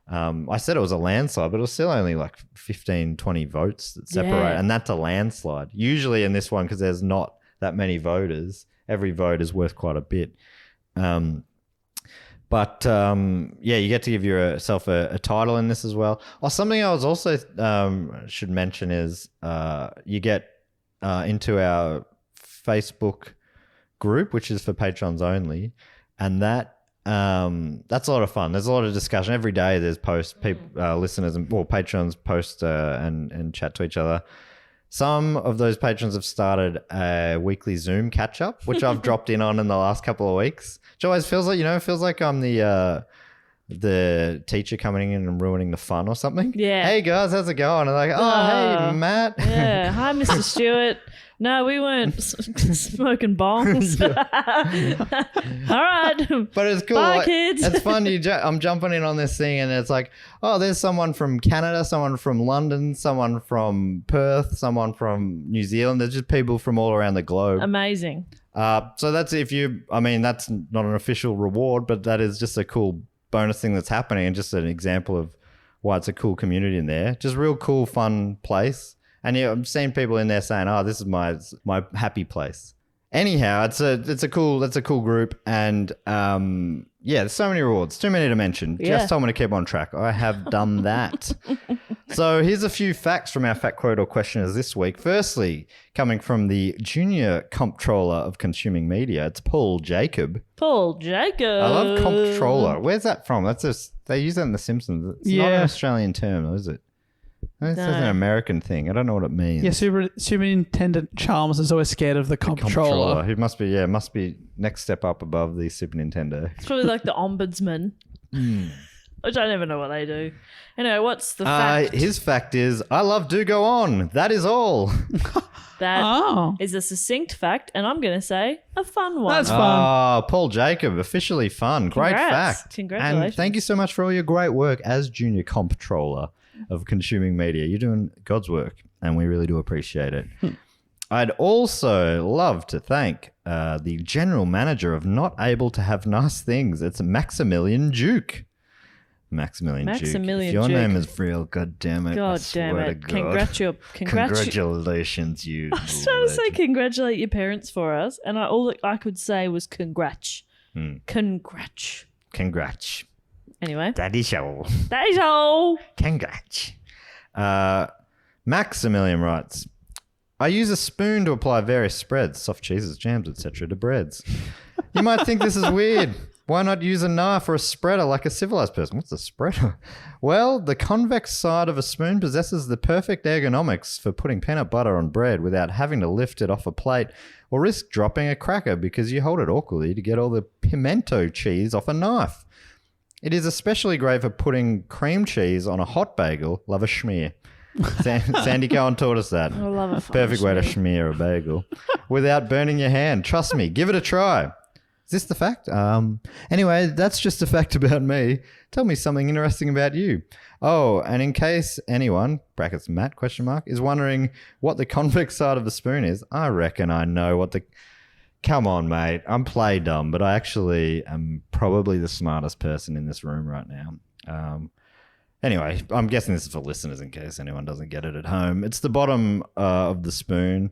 I said it was a landslide, but it was still only like 15, 20 votes that separate. Yeah. And that's a landslide. Usually in this one, because there's not that many voters, every vote is worth quite a bit. You get to give yourself a title in this as well. Oh, something I was also should mention is you get into our Facebook group, which is for patrons only. And that's a lot of fun. There's a lot of discussion every day. There's posts, listeners and patrons post and chat to each other. Some of those patrons have started a weekly Zoom catch up, which I've dropped in on in the last couple of weeks. Which always feels like I'm the teacher coming in and ruining the fun or something. Yeah. Hey guys, how's it going? And like, hey Matt. Yeah. Hi, Mr. Stewart. No, we weren't smoking bongs. All right. But it's cool. Bye, kids. It's fun. I'm jumping in on this thing, and it's like, oh, there's someone from Canada, someone from London, someone from Perth, someone from New Zealand. There's just people from all around the globe. Amazing. So that's that's not an official reward, but that is just a cool bonus thing that's happening, and just an example of why it's a cool community in there. Just real cool, fun place. And I'm seeing people in there saying, "Oh, this is my happy place." Anyhow, it's a cool group, and there's so many rewards, too many to mention. Yeah. Just told me to keep on track. I have done that. So here's a few facts from our fact quote or questioners this week. Firstly, coming from the junior comptroller of consuming media, it's Paul Jacob. Paul Jacob. I love comptroller. Where's that from? They use that in The Simpsons. It's not an Australian term, though, is it? This is an American thing. I don't know what it means. Yeah, Superintendent Chalmers is always scared of the comptroller. He must be next step up above the Super Nintendo. It's probably like the ombudsman. Which I never know what they do. Anyway, what's the fact? His fact is, I love Do Go On. That is all. That is a succinct fact, and I'm going to say a fun one. That's fun. Oh, Paul Jacob, officially fun. Great Congrats. fact. Congratulations. And thank you so much for all your great work as junior comptroller of consuming media. You're doing God's work, and we really do appreciate it. I'd also love to thank the general manager of Not Able to Have Nice Things. It's Maximilian Duke. Maximilian Duke. If your name is real, God damn it. God damn it. Congratulations, you. I was trying to say congratulate your parents for us, and all I could say was congrats. Congrats. Congrats. Anyway. That is all. That is all. Congrats. Maximilian writes, I use a spoon to apply various spreads, soft cheeses, jams, etc. to breads. You might think this is weird. Why not use a knife or a spreader like a civilized person? What's a spreader? Well, the convex side of a spoon possesses the perfect ergonomics for putting peanut butter on bread without having to lift it off a plate or risk dropping a cracker because you hold it awkwardly to get all the pimento cheese off a knife. It is especially great for putting cream cheese on a hot bagel. Love a schmear. Sandy Cohen taught us that. I love a Perfect way to schmear a bagel without burning your hand. Trust me. Give it a try. Is this the fact? Anyway, that's just a fact about me. Tell me something interesting about you. Oh, and in case anyone, brackets Matt, question mark, is wondering what the convex side of the spoon is, I reckon I know what the Come on, mate. I'm play dumb, but I actually am probably the smartest person in this room right now. Anyway, I'm guessing this is for listeners in case anyone doesn't get it at home. It's the bottom of the spoon.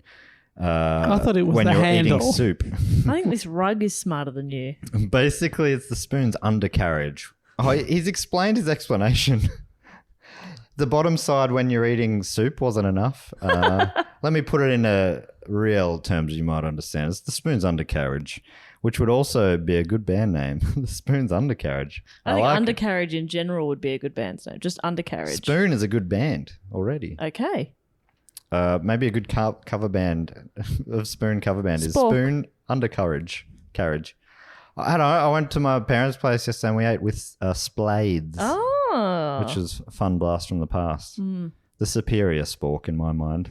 I thought it was when the you're handle. eating soup. I think this rug is smarter than you. Basically, it's the spoon's undercarriage. Oh, he's explained his explanation. The bottom side when you're eating soup wasn't enough. Let me put it in real terms you might understand. It's the spoon's undercarriage, which would also be a good band name. The spoon's undercarriage. I think like it. undercarriage in general would be a good band's name. Just undercarriage. Spoon is a good band already. Okay. Maybe a good cover band of Spoon cover band is Spork. Spoon Undercarriage. Carriage. I don't know. I went to my parents' place yesterday and we ate with Splades, Oh. which is a fun blast from the past. The superior spork in my mind,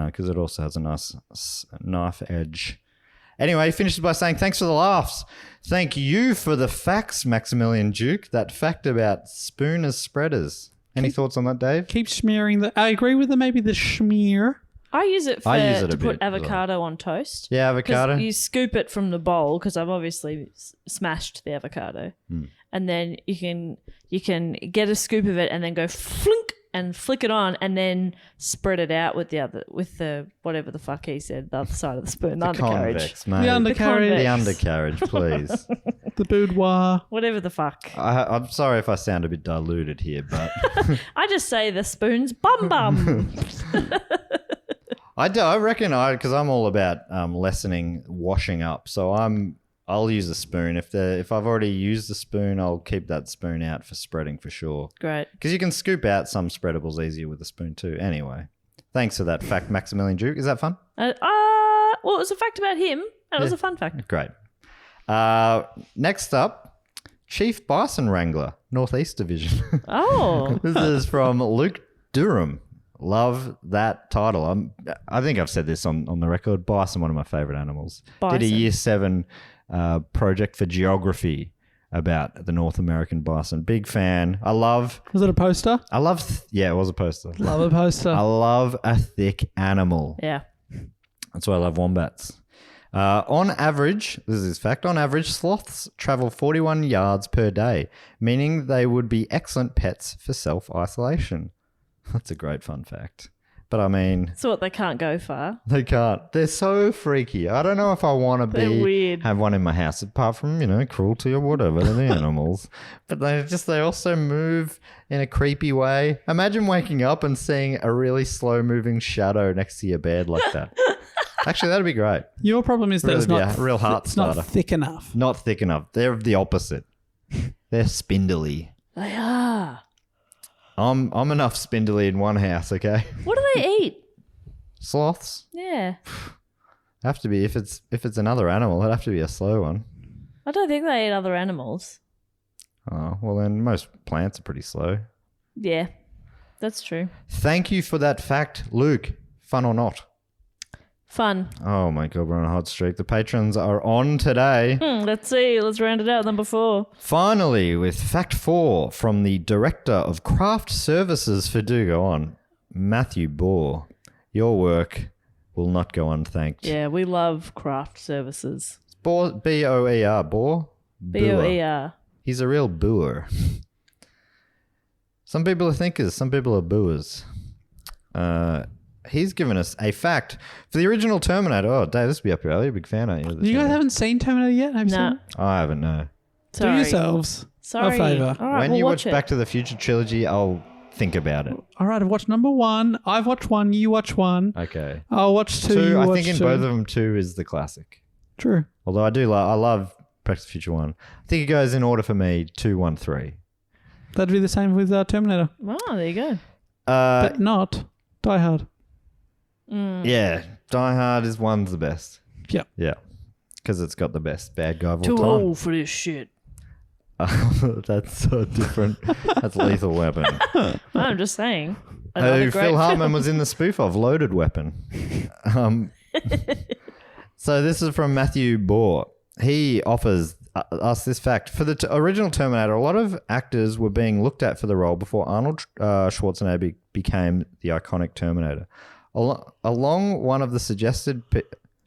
because it also has a nice knife edge. Anyway, he finishes by saying, thanks for the laughs. Thank you for the facts, Maximilian Duke. That fact about spoon as spreaders. Any thoughts on that, Dave? Keep smearing the. I agree with maybe the schmear. I use it I use it to a put bit as well. avocado on toast. Yeah, 'Cause avocado. you scoop it from the bowl because I've obviously smashed the avocado, and then you can get a scoop of it and then go flink and flick it on and then spread it out with the whatever the fuck he said, the other side of the spoon, the undercarriage, Convex, mate. The undercarriage. The undercarriage, please. The boudoir. whatever the fuck. I'm sorry if I sound a bit diluted here, but I just say the spoon's bum bum. I reckon because I'm all about lessening washing up, so I'll use a spoon. If I've already used the spoon, I'll keep that spoon out for spreading for sure. Great. Because you can scoop out some spreadables easier with a spoon too. Anyway, thanks for that fact, Maximilian Duke. Is that fun? Well, it was a fact about him, and it was a fun fact. Great. Next up, Chief Bison Wrangler, Northeast Division. Oh. This is from Luke Durham. Love that title. I think I've said this on the record. Bison, one of my favourite animals. Bison. Did a year 7 project for geography about the North American bison. Big fan. Was it a poster? Yeah, it was a poster. Love a poster. I love a thick animal. Yeah. That's why I love wombats. On average, this is fact, on average, sloths travel 41 yards per day, meaning they would be excellent pets for self-isolation. That's a great fun fact. But I mean, So what? They can't go far. they can't. They're so freaky. I don't know if I want to They're weird. have one in my house, apart from, cruelty or whatever to the animals. But they also move in a creepy way. Imagine waking up and seeing a really slow-moving shadow next to your bed like that. Actually, that'd be great. Your problem is that Really it's be not a real heart it's not starter. thick enough. Not thick enough. They're the opposite. They're spindly. They are. I'm enough spindly in one house, okay? What do they eat? Sloths Yeah. have to be if it's another animal, it'd have to be a slow one. I don't think they eat other animals. Oh, well then most plants are pretty slow. Yeah. That's true. Thank you for that fact, Luke. Fun or not? Fun. Oh my god, we're on a hot streak. The patrons are on today. Let's see. Let's round it out. Number 4. Finally, with fact 4 from the Director of Craft Services for Do Go On, Matthew Bohr. Your work will not go unthanked. Yeah, we love craft services. Bohr, B-O-E-R, Bohr? B-O-E-R. He's a real booer. Some people are thinkers, some people are booers. He's given us a fact for the original Terminator. Oh, Dave, this will be up your alley. Big fan, aren't you? You guys haven't seen Terminator yet? Have you No. seen it? I haven't, no. Do Sorry. yourselves Sorry. a favour. All right, When we'll you watch watch it. Back to the Future trilogy, I'll think about it. All right, I've watched number 1. I've watched 1. You watch 1. Okay. I'll watch 2. 2, You I watch think in 2. both of them, 2 is the classic. True. Although I love Back to the Future 1. I think it goes in order for me, 2, 1, 3. That'd be the same with Terminator. Oh, there you go. But not Die Hard. Yeah, Die Hard is 1's the best. Yep. Yeah, because it's got the best bad guy of all Too time. old for this shit. That's so different. That's Lethal Weapon. I'm just saying. Another Who great Phil Hartman film. was in the spoof of Loaded Weapon. So this is from Matthew Bohr. He offers us this fact. For the original Terminator, a lot of actors were being looked at for the role before Arnold Schwarzenegger became the iconic Terminator. Along one of the suggested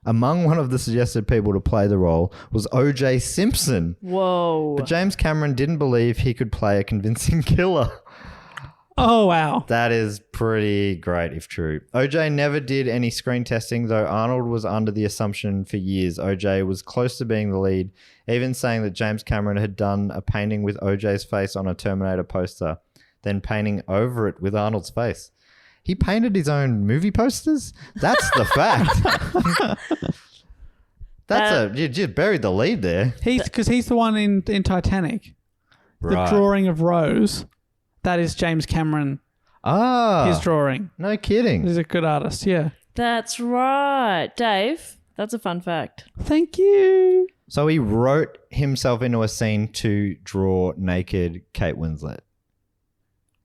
among one of the suggested people to play the role was O.J. Simpson. Whoa. But James Cameron didn't believe he could play a convincing killer. Oh, wow. That is pretty great if true. OJ never did any screen testing, though Arnold was under the assumption for years OJ was close to being the lead, even saying that James Cameron had done a painting with OJ's face on a Terminator poster, then painting over it with Arnold's face. He painted his own movie posters? That's the fact. You buried the lead there. Because he's the one in Titanic. Right. The drawing of Rose. That is James Cameron. His drawing. No kidding. He's a good artist, yeah. That's right. Dave, that's a fun fact. Thank you. So he wrote himself into a scene to draw naked Kate Winslet.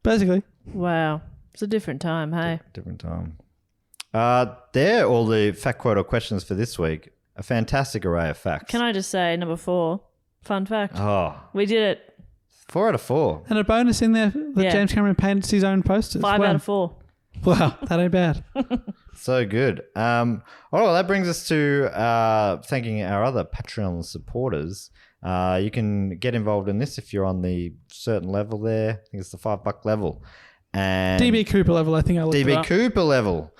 Basically. Wow. It's a different time, hey? Different time. There are all the fact quote or questions for this week. A fantastic array of facts. Can I just say, number 4, fun fact. Oh, We did it. 4 out of 4. And a bonus in there that Yeah. James Cameron paints his own posters. 5 Wow. out of 4. Wow, that ain't bad. So good. All right, well, that brings us to thanking our other Patreon supporters. You can get involved in this if you're on the certain level there. I think it's the $5 level. And DB Cooper level, I think I looked it DB up. Cooper level.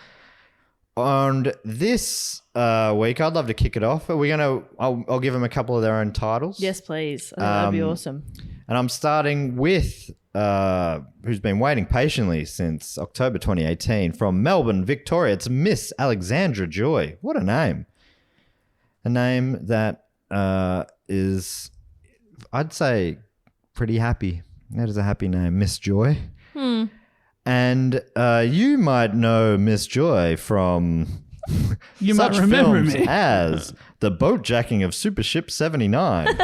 And this week, I'd love to kick it off. I'll give them a couple of their own titles. Yes, please. I think that'd be awesome. And I'm starting with who's been waiting patiently since October 2018 from Melbourne, Victoria. It's Miss Alexandra Joy. What a name. A name that is, I'd say, pretty happy. That is a happy name, Miss Joy. And you might know Miss Joy from You such might remember films me. as The Boat Jacking of Super Ship 79,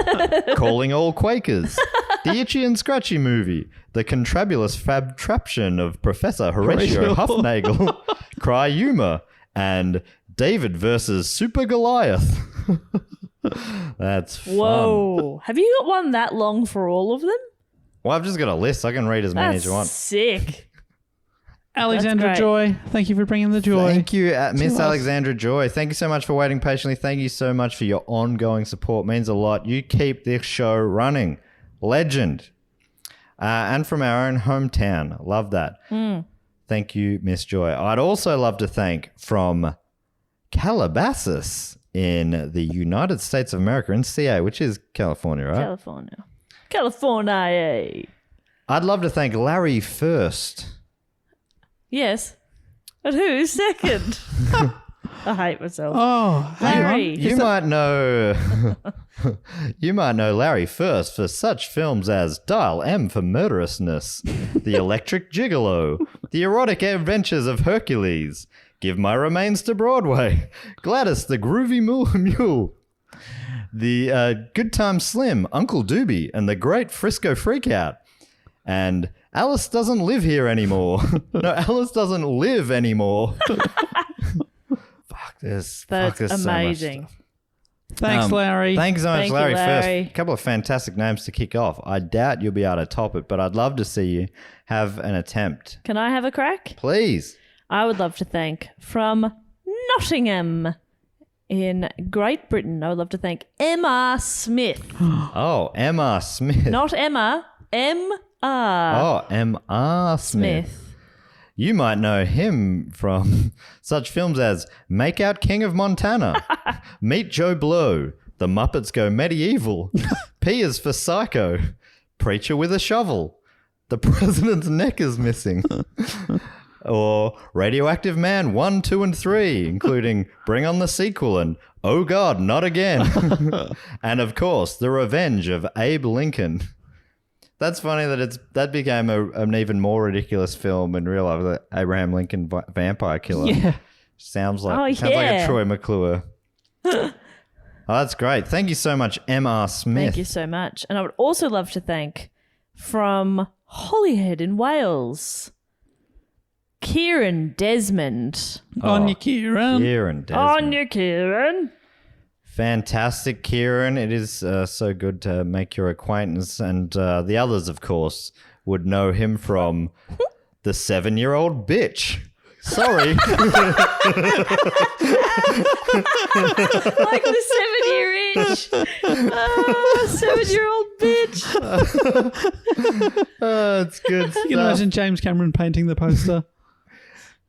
Calling All Quakers, The Itchy and Scratchy Movie, The Contrabulous Fabtraption of Professor Horatio Huffnagel, Cry-Yuma, and David versus Super Goliath. That's fun. Whoa. Have you got one that long for all of them? Well, I've just got a list. I can read as many That's as you want. sick. Alexandra That's Joy, thank you for bringing the joy. Thank you, Miss us. Alexandra Joy. Thank you so much for waiting patiently. Thank you so much for your ongoing support. It means a lot. You keep this show running. Legend. And from our own hometown. Love that. Thank you, Miss Joy. I'd also love to thank from Calabasas in the United States of America, in CA, which is California, right? California. I'd love to thank Larry First. Yes. And who's second? I hate myself. Oh, hang on. Larry. You might know you might know Larry First for such films as Dial M for Murderousness, The Electric Gigolo, The Erotic Adventures of Hercules, Give My Remains to Broadway, Gladys the Groovy Mule, The Good Time Slim, Uncle Doobie, and The Great Frisco Freakout, and Alice Doesn't Live Here Anymore. No, Alice Doesn't Live Anymore. There's That's so much amazing. stuff. Thanks, Larry. Thank you so much, Thank you, Larry. Larry. First, a couple of fantastic names to kick off. I doubt you'll be able to top it, but I'd love to see you have an attempt. Can I have a crack? Please. I would love to thank from Nottingham in Great Britain. I would love to thank Emma Smith. Oh, Emma Smith. Not Emma, M.R. Oh, M.R. Smith. You might know him from such films as Makeout King of Montana, Meet Joe Blow, The Muppets Go Medieval, P is for Psycho, Preacher with a Shovel, The President's Neck is Missing, or Radioactive Man 1, 2, and 3, including Bring on the Sequel and Oh God, Not Again. And of course, The Revenge of Abe Lincoln. That's funny that became an even more ridiculous film in real life, the Abraham Lincoln vampire killer. Yeah. Sounds like Oh, like a yeah. Troy McClure. Oh, that's great. Thank you so much, M.R. Smith. Thank you so much. And I would also love to thank from Holyhead in Wales, Kieran Desmond. On your Kieran. Kieran Desmond. On you, Kieran. Fantastic, Kieran. It is so good to make your acquaintance. And the others, of course, would know him from The 7-Year-Old Bitch. Sorry. Like the 7-year itch. 7-year-old bitch. Oh, it's good stuff. You can imagine James Cameron painting the poster.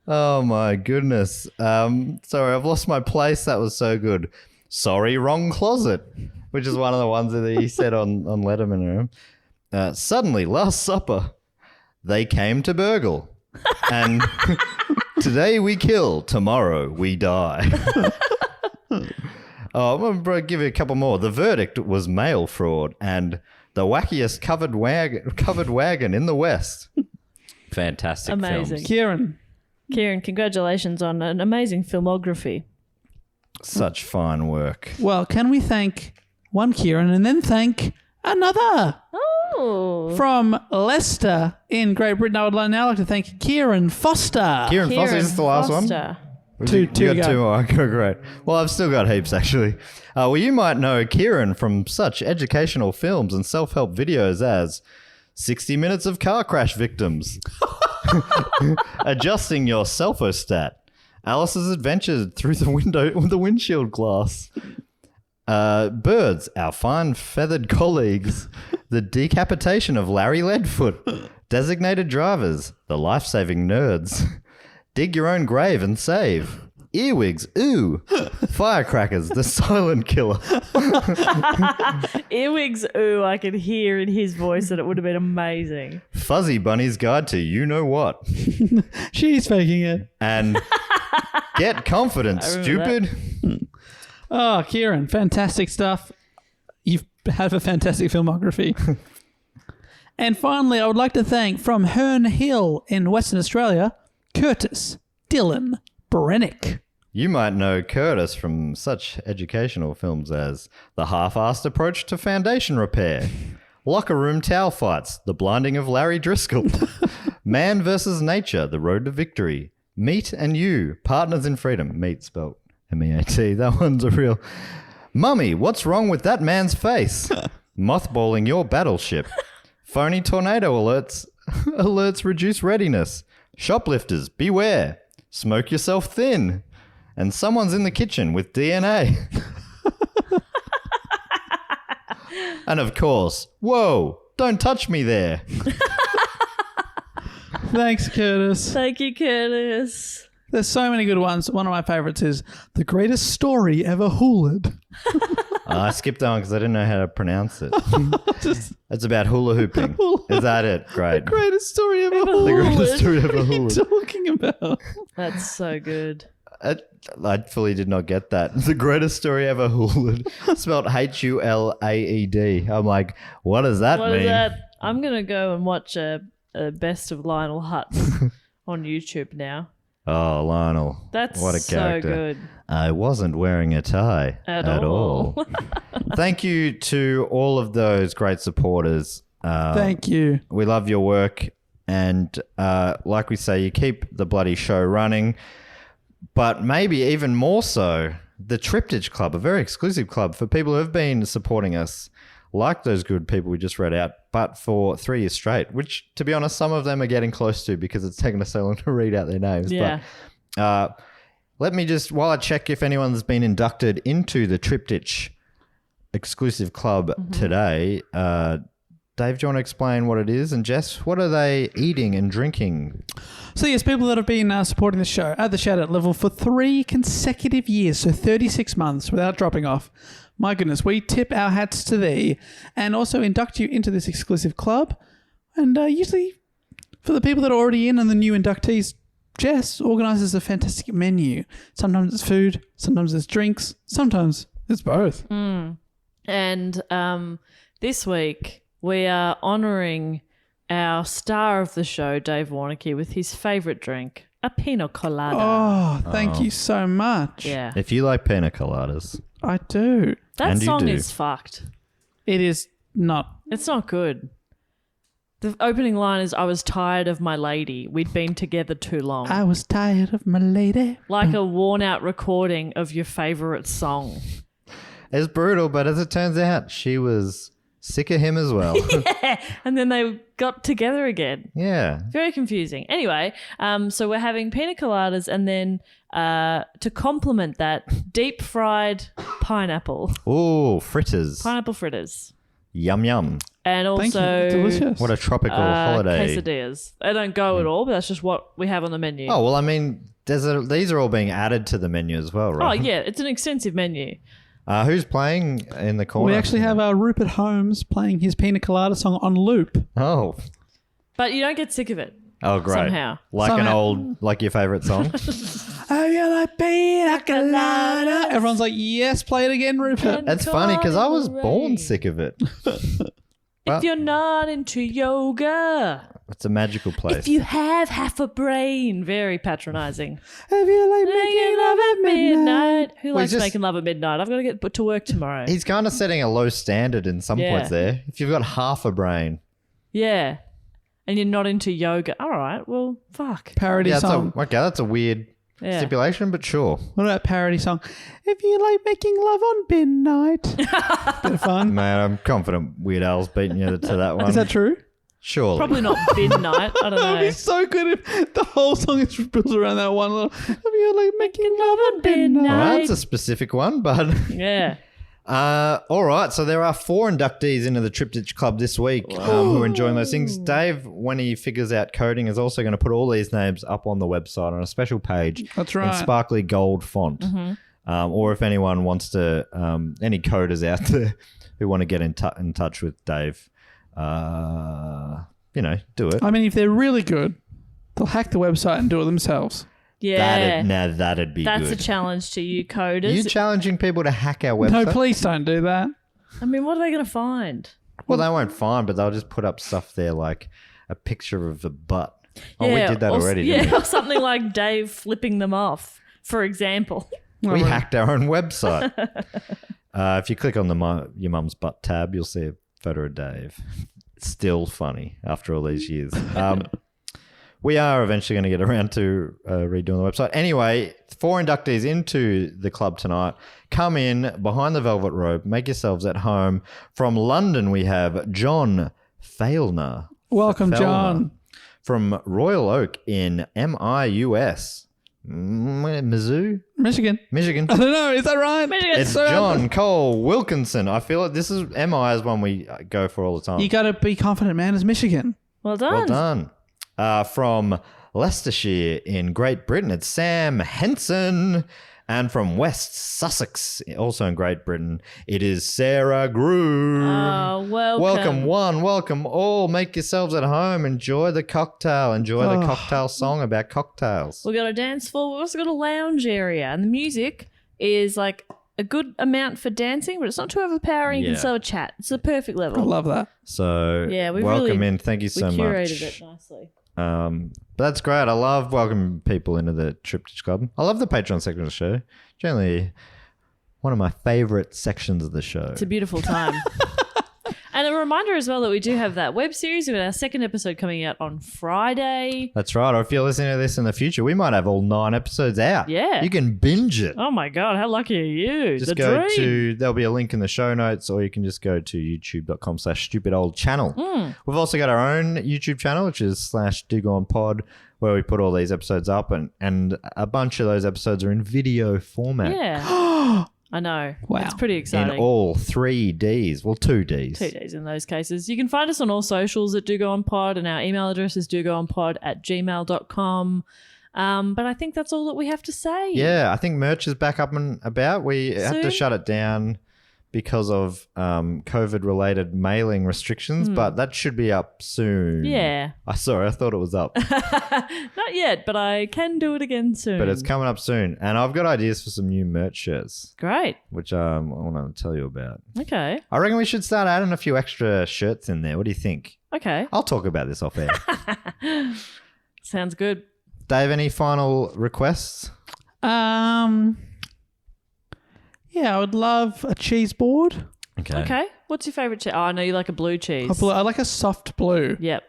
Oh my goodness. Sorry, I've lost my place. That was so good. Sorry, wrong closet, which is one of the ones that he said on Letterman. Suddenly, last supper, they came to burgle. And today we kill, tomorrow we die. I'm going to give you a couple more. The verdict was mail fraud and the wackiest covered wagon in the West. Fantastic Amazing. films. Kieran, congratulations on an amazing filmography. Such fine work. Well, can we thank one Kieran and then thank another? Oh. From Leicester in Great Britain, I would now like to thank Kieran Foster. Kieran Foster, is this the last one? Two You to got go. two more. Okay, great. Well, I've still got heaps, actually. Well, you might know Kieran from such educational films and self-help videos as 60 Minutes of Car Crash Victims, Adjusting Your Self-O-Stat, Alice's Adventures Through the Windshield Glass, Birds, Our Fine Feathered Colleagues, The Decapitation of Larry Leadfoot, Designated Drivers, The Life-Saving Nerds, Dig Your Own Grave and Save, Earwigs, Ooh, Firecrackers, The Silent Killer. Earwigs, ooh, I could hear in his voice that it would have been amazing. Fuzzy Bunny's Guide to You Know What. She's faking it. And Get Confident, I remember Stupid. Oh, Kieran, fantastic stuff. You have a fantastic filmography. And finally, I would like to thank from Herne Hill in Western Australia, Curtis Dylan Brennick. You might know Curtis from such educational films as The Half-Assed Approach to Foundation Repair, Locker Room Towel Fights, The Blinding of Larry Driscoll, Man vs. Nature, The Road to Victory, Meat and You, Partners in Freedom, Meat spelt M-E-A-T, that one's a real... Mummy, what's wrong with that man's face? Mothballing Your Battleship, Phony Tornado Alerts Reduce Readiness, Shoplifters, Beware, Smoke Yourself Thin, and Someone's in the Kitchen with DNA. And of course, whoa, don't touch me there. Thanks, Curtis. Thank you, Curtis. There's so many good ones. One of my favorites is The Greatest Story Ever Hooled. I skipped that one because I didn't know how to pronounce it. It's about hula hooping. Is that it? Great. Greatest Story Ever The Hooled. greatest story ever What are you hooled. talking about? That's so good. I fully did not get that. The greatest story ever hooled. Spelled Hulaed. I'm like, what does that What mean? is that? I'm going to go and watch a best of Lionel Hutz on YouTube now. Oh, Lionel. That's what a so character. good. I wasn't wearing a tie At at all. all. Thank you to all of those great supporters. Thank you. We love your work. And like we say, you keep the bloody show running. But maybe even more so, the Triptych Club, a very exclusive club for people who have been supporting us, like those good people we just read out, but for 3 years straight, which, to be honest, some of them are getting close to because it's taken us so long to read out their names. Yeah. But let me just, while I check if anyone's been inducted into the Triptych exclusive club today, Dave, do you want to explain what it is? And Jess, what are they eating and drinking? So yes, people that have been supporting the show at the shout-out level for 3 consecutive years, so 36 months without dropping off. My goodness, we tip our hats to thee and also induct you into this exclusive club. And usually for the people that are already in and the new inductees, Jess organises a fantastic menu. Sometimes it's food, sometimes it's drinks, sometimes it's both. And this week we are honouring our star of the show, Dave Warnocky, with his favourite drink, a pina colada. Oh, thank you so much. Yeah, If you like pina coladas, I do. that and you song do. is fucked. It is not. It's not good. The opening line is, I was tired of my lady. We'd been together too long. I was tired of my lady. Like a worn-out recording of your favourite song. it's brutal, but as it turns out, she was Sick of him as well. And then they got together again. Yeah. Very confusing. Anyway, so we're having pina coladas and then to complement that, deep fried pineapple. Ooh, fritters. Pineapple fritters. Yum, yum. And Thank you. also Delicious. What a tropical holiday. quesadillas. They don't go at all, but that's just what we have on the menu. Oh, well, I mean, these are all being added to the menu as well, Oh, right? yeah, it's an extensive menu. Who's playing in the corner? We actually have Rupert Holmes playing his Pina Colada song on loop. Oh. But you don't get sick of it. Oh, great. Somehow. Like your favourite song? Oh, yeah, like Pina Colada. Everyone's like, yes, play it again, Rupert. That's funny because I was born sick of it. If you're not into yoga, It's a magical place. if you have half a brain, very patronising. Have you like making love at midnight? Who Well, likes just- making love at midnight? I've got to get to work tomorrow. He's kind of setting a low standard in some Yeah. points there. If you've got half a brain. Yeah. And you're not into yoga. All right. Well, fuck. Parody Yeah, song. that's a weird Yeah. stipulation, but sure. What about parody song? If you like making love on midnight. Bit of fun. Man, I'm confident Weird Al's beating you to that one. Is that true? Surely. Probably not midnight. I don't That would know. be so good if the whole song is built around that one little. If you like making love on midnight. Well, that's a specific one, but... Yeah. all right, so there are 4 inductees into the Triptych Club this week who are enjoying those things. Dave, when he figures out coding, is also going to put all these names up on the website on a special page That's in right. sparkly gold font. Or if anyone wants to, any coders out there who want to get in touch with Dave, do it. I mean, if they're really good, they'll hack the website and do it themselves. Yeah. That'd be That's good. a challenge to you Are coders. you challenging people to hack our website? No, please don't do that. I mean, what are they going to find? Well, they won't find, but they'll just put up stuff there like a picture of a butt. Oh, we Yeah, did that or- already, didn't Yeah, or something like Dave flipping them off, for example. we? We hacked our own website. If you click on the your mum's butt tab, you'll see a photo of Dave. Still funny after all these years. We are eventually going to get around to redoing the website. Anyway, 4 inductees into the club tonight. Come in behind the velvet rope. Make yourselves at home. From London, we have John Failner. Welcome, Fellner. John. From Royal Oak in MIUS. Mizzou? Michigan. Michigan. I don't know. Is that right? Michigan. It's John Cole Wilkinson. I feel like this is MI is one we go for all the time. You got to be confident, man. It's Michigan. Well done. Well done. From Leicestershire in Great Britain, it's Sam Henson. And from West Sussex, also in Great Britain, it is Sarah Grew. Oh, welcome. Welcome one, welcome all. Make yourselves at home. Enjoy the cocktail. Enjoy the cocktail song about cocktails. We've got a dance floor. We've also got a lounge area. And the music is like a good amount for dancing, but it's not too overpowering. You Yeah. can still have a chat. It's the perfect I level. love that. So Yeah, we welcome really- in. Thank you We so curated much. it nicely. But that's great. I love welcoming people into the Triptych Club. I love the Patreon section of the show. Generally, one of my favourite sections of the show. It's a beautiful time. And a reminder as well that we do have that web series. We've got our second episode coming out on Friday. That's right. Or if you're listening to this in the future, we might have all 9 episodes out. Yeah. You can binge it. Oh my God, how lucky are you? Just the go dream. to, there'll be a link in the show notes, or you can just go to youtube.com/stupidoldchannel. Mm. We've also got our own YouTube channel, which is /DoGoOnPod, where we put all these episodes up, and a bunch of those episodes are in video format. Yeah. I know. Wow. It's pretty In exciting. all 3 Ds. Well, 2 Ds. 2 days in those cases. You can find us on all socials at DoGoOnPod, and our email address is dogoonpod@gmail.com. But I think that's all that we have to say. Yeah, I think merch is back up and about. We had to Soon? shut it down because of COVID-related mailing restrictions, but that should be up soon. Yeah. I thought it was up, Not yet, but I can do it again soon. but it's coming up soon. And I've got ideas for some new merch shirts, Great. which I want to tell you about. Okay. I reckon we should start adding a few extra shirts in there. What do you think? Okay. I'll talk about this off air. Sounds good. Dave, any final requests? Yeah, I would love a cheese board. Okay. What's your favourite cheese? Oh, I know you like a blue cheese. I like a soft blue. Yep.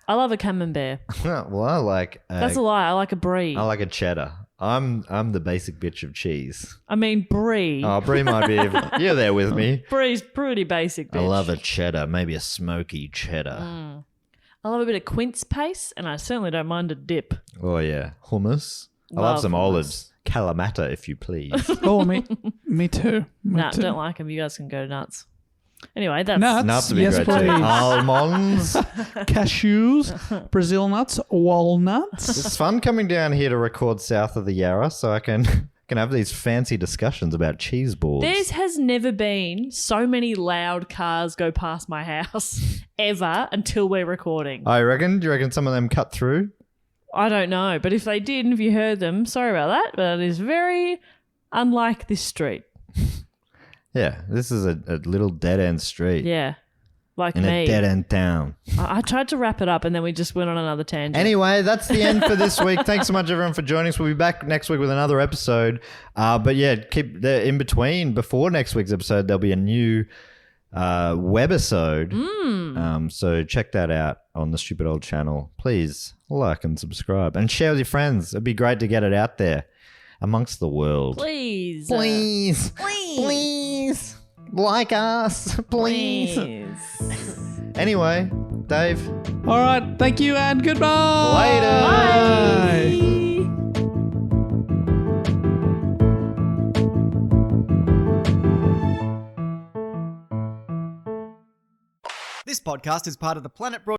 I love a camembert. Well, I like That's a lie. I like a brie. I like a cheddar. I'm the basic bitch of cheese. I mean, brie. Oh, brie might be. You're there with me. Brie's pretty basic, bitch. I love a cheddar, maybe a smoky cheddar. I love a bit of quince paste, and I certainly don't mind a dip. Oh yeah, hummus. I love some hummus. olives. Kalamata, if you please. Oh, me too. Me Nah, too. don't like them. You guys can go nuts. Anyway, that's Nuts. Nuts would be Yes, great too. please. Almonds. Cashews, Brazil walnuts. It's fun coming down here to record south of the Yarra, so I can have these fancy discussions about cheese balls. There has never been so many loud cars go past my house ever until we're recording. I reckon. Do you reckon some of them cut through? I don't know, but if they did and if you heard them, sorry about that, but it is very unlike this street. Yeah, this is a little dead end street Yeah, like in me. a dead end town. I tried to wrap it up and then we just went on another tangent. Anyway, that's the end for this week. Thanks so much, everyone, for joining us. We'll be back next week with another episode. But yeah, keep the in between. Before next week's episode, there'll be a new webisode. So check that out on the Stupid Old channel. Please like and subscribe and share with your friends. It'd be great to get it out there amongst the world. Please. Please. Please. Like us. Please. Anyway, Dave. All right. Thank you and goodbye. Later. Bye. This podcast is part of the Planet Broadcasting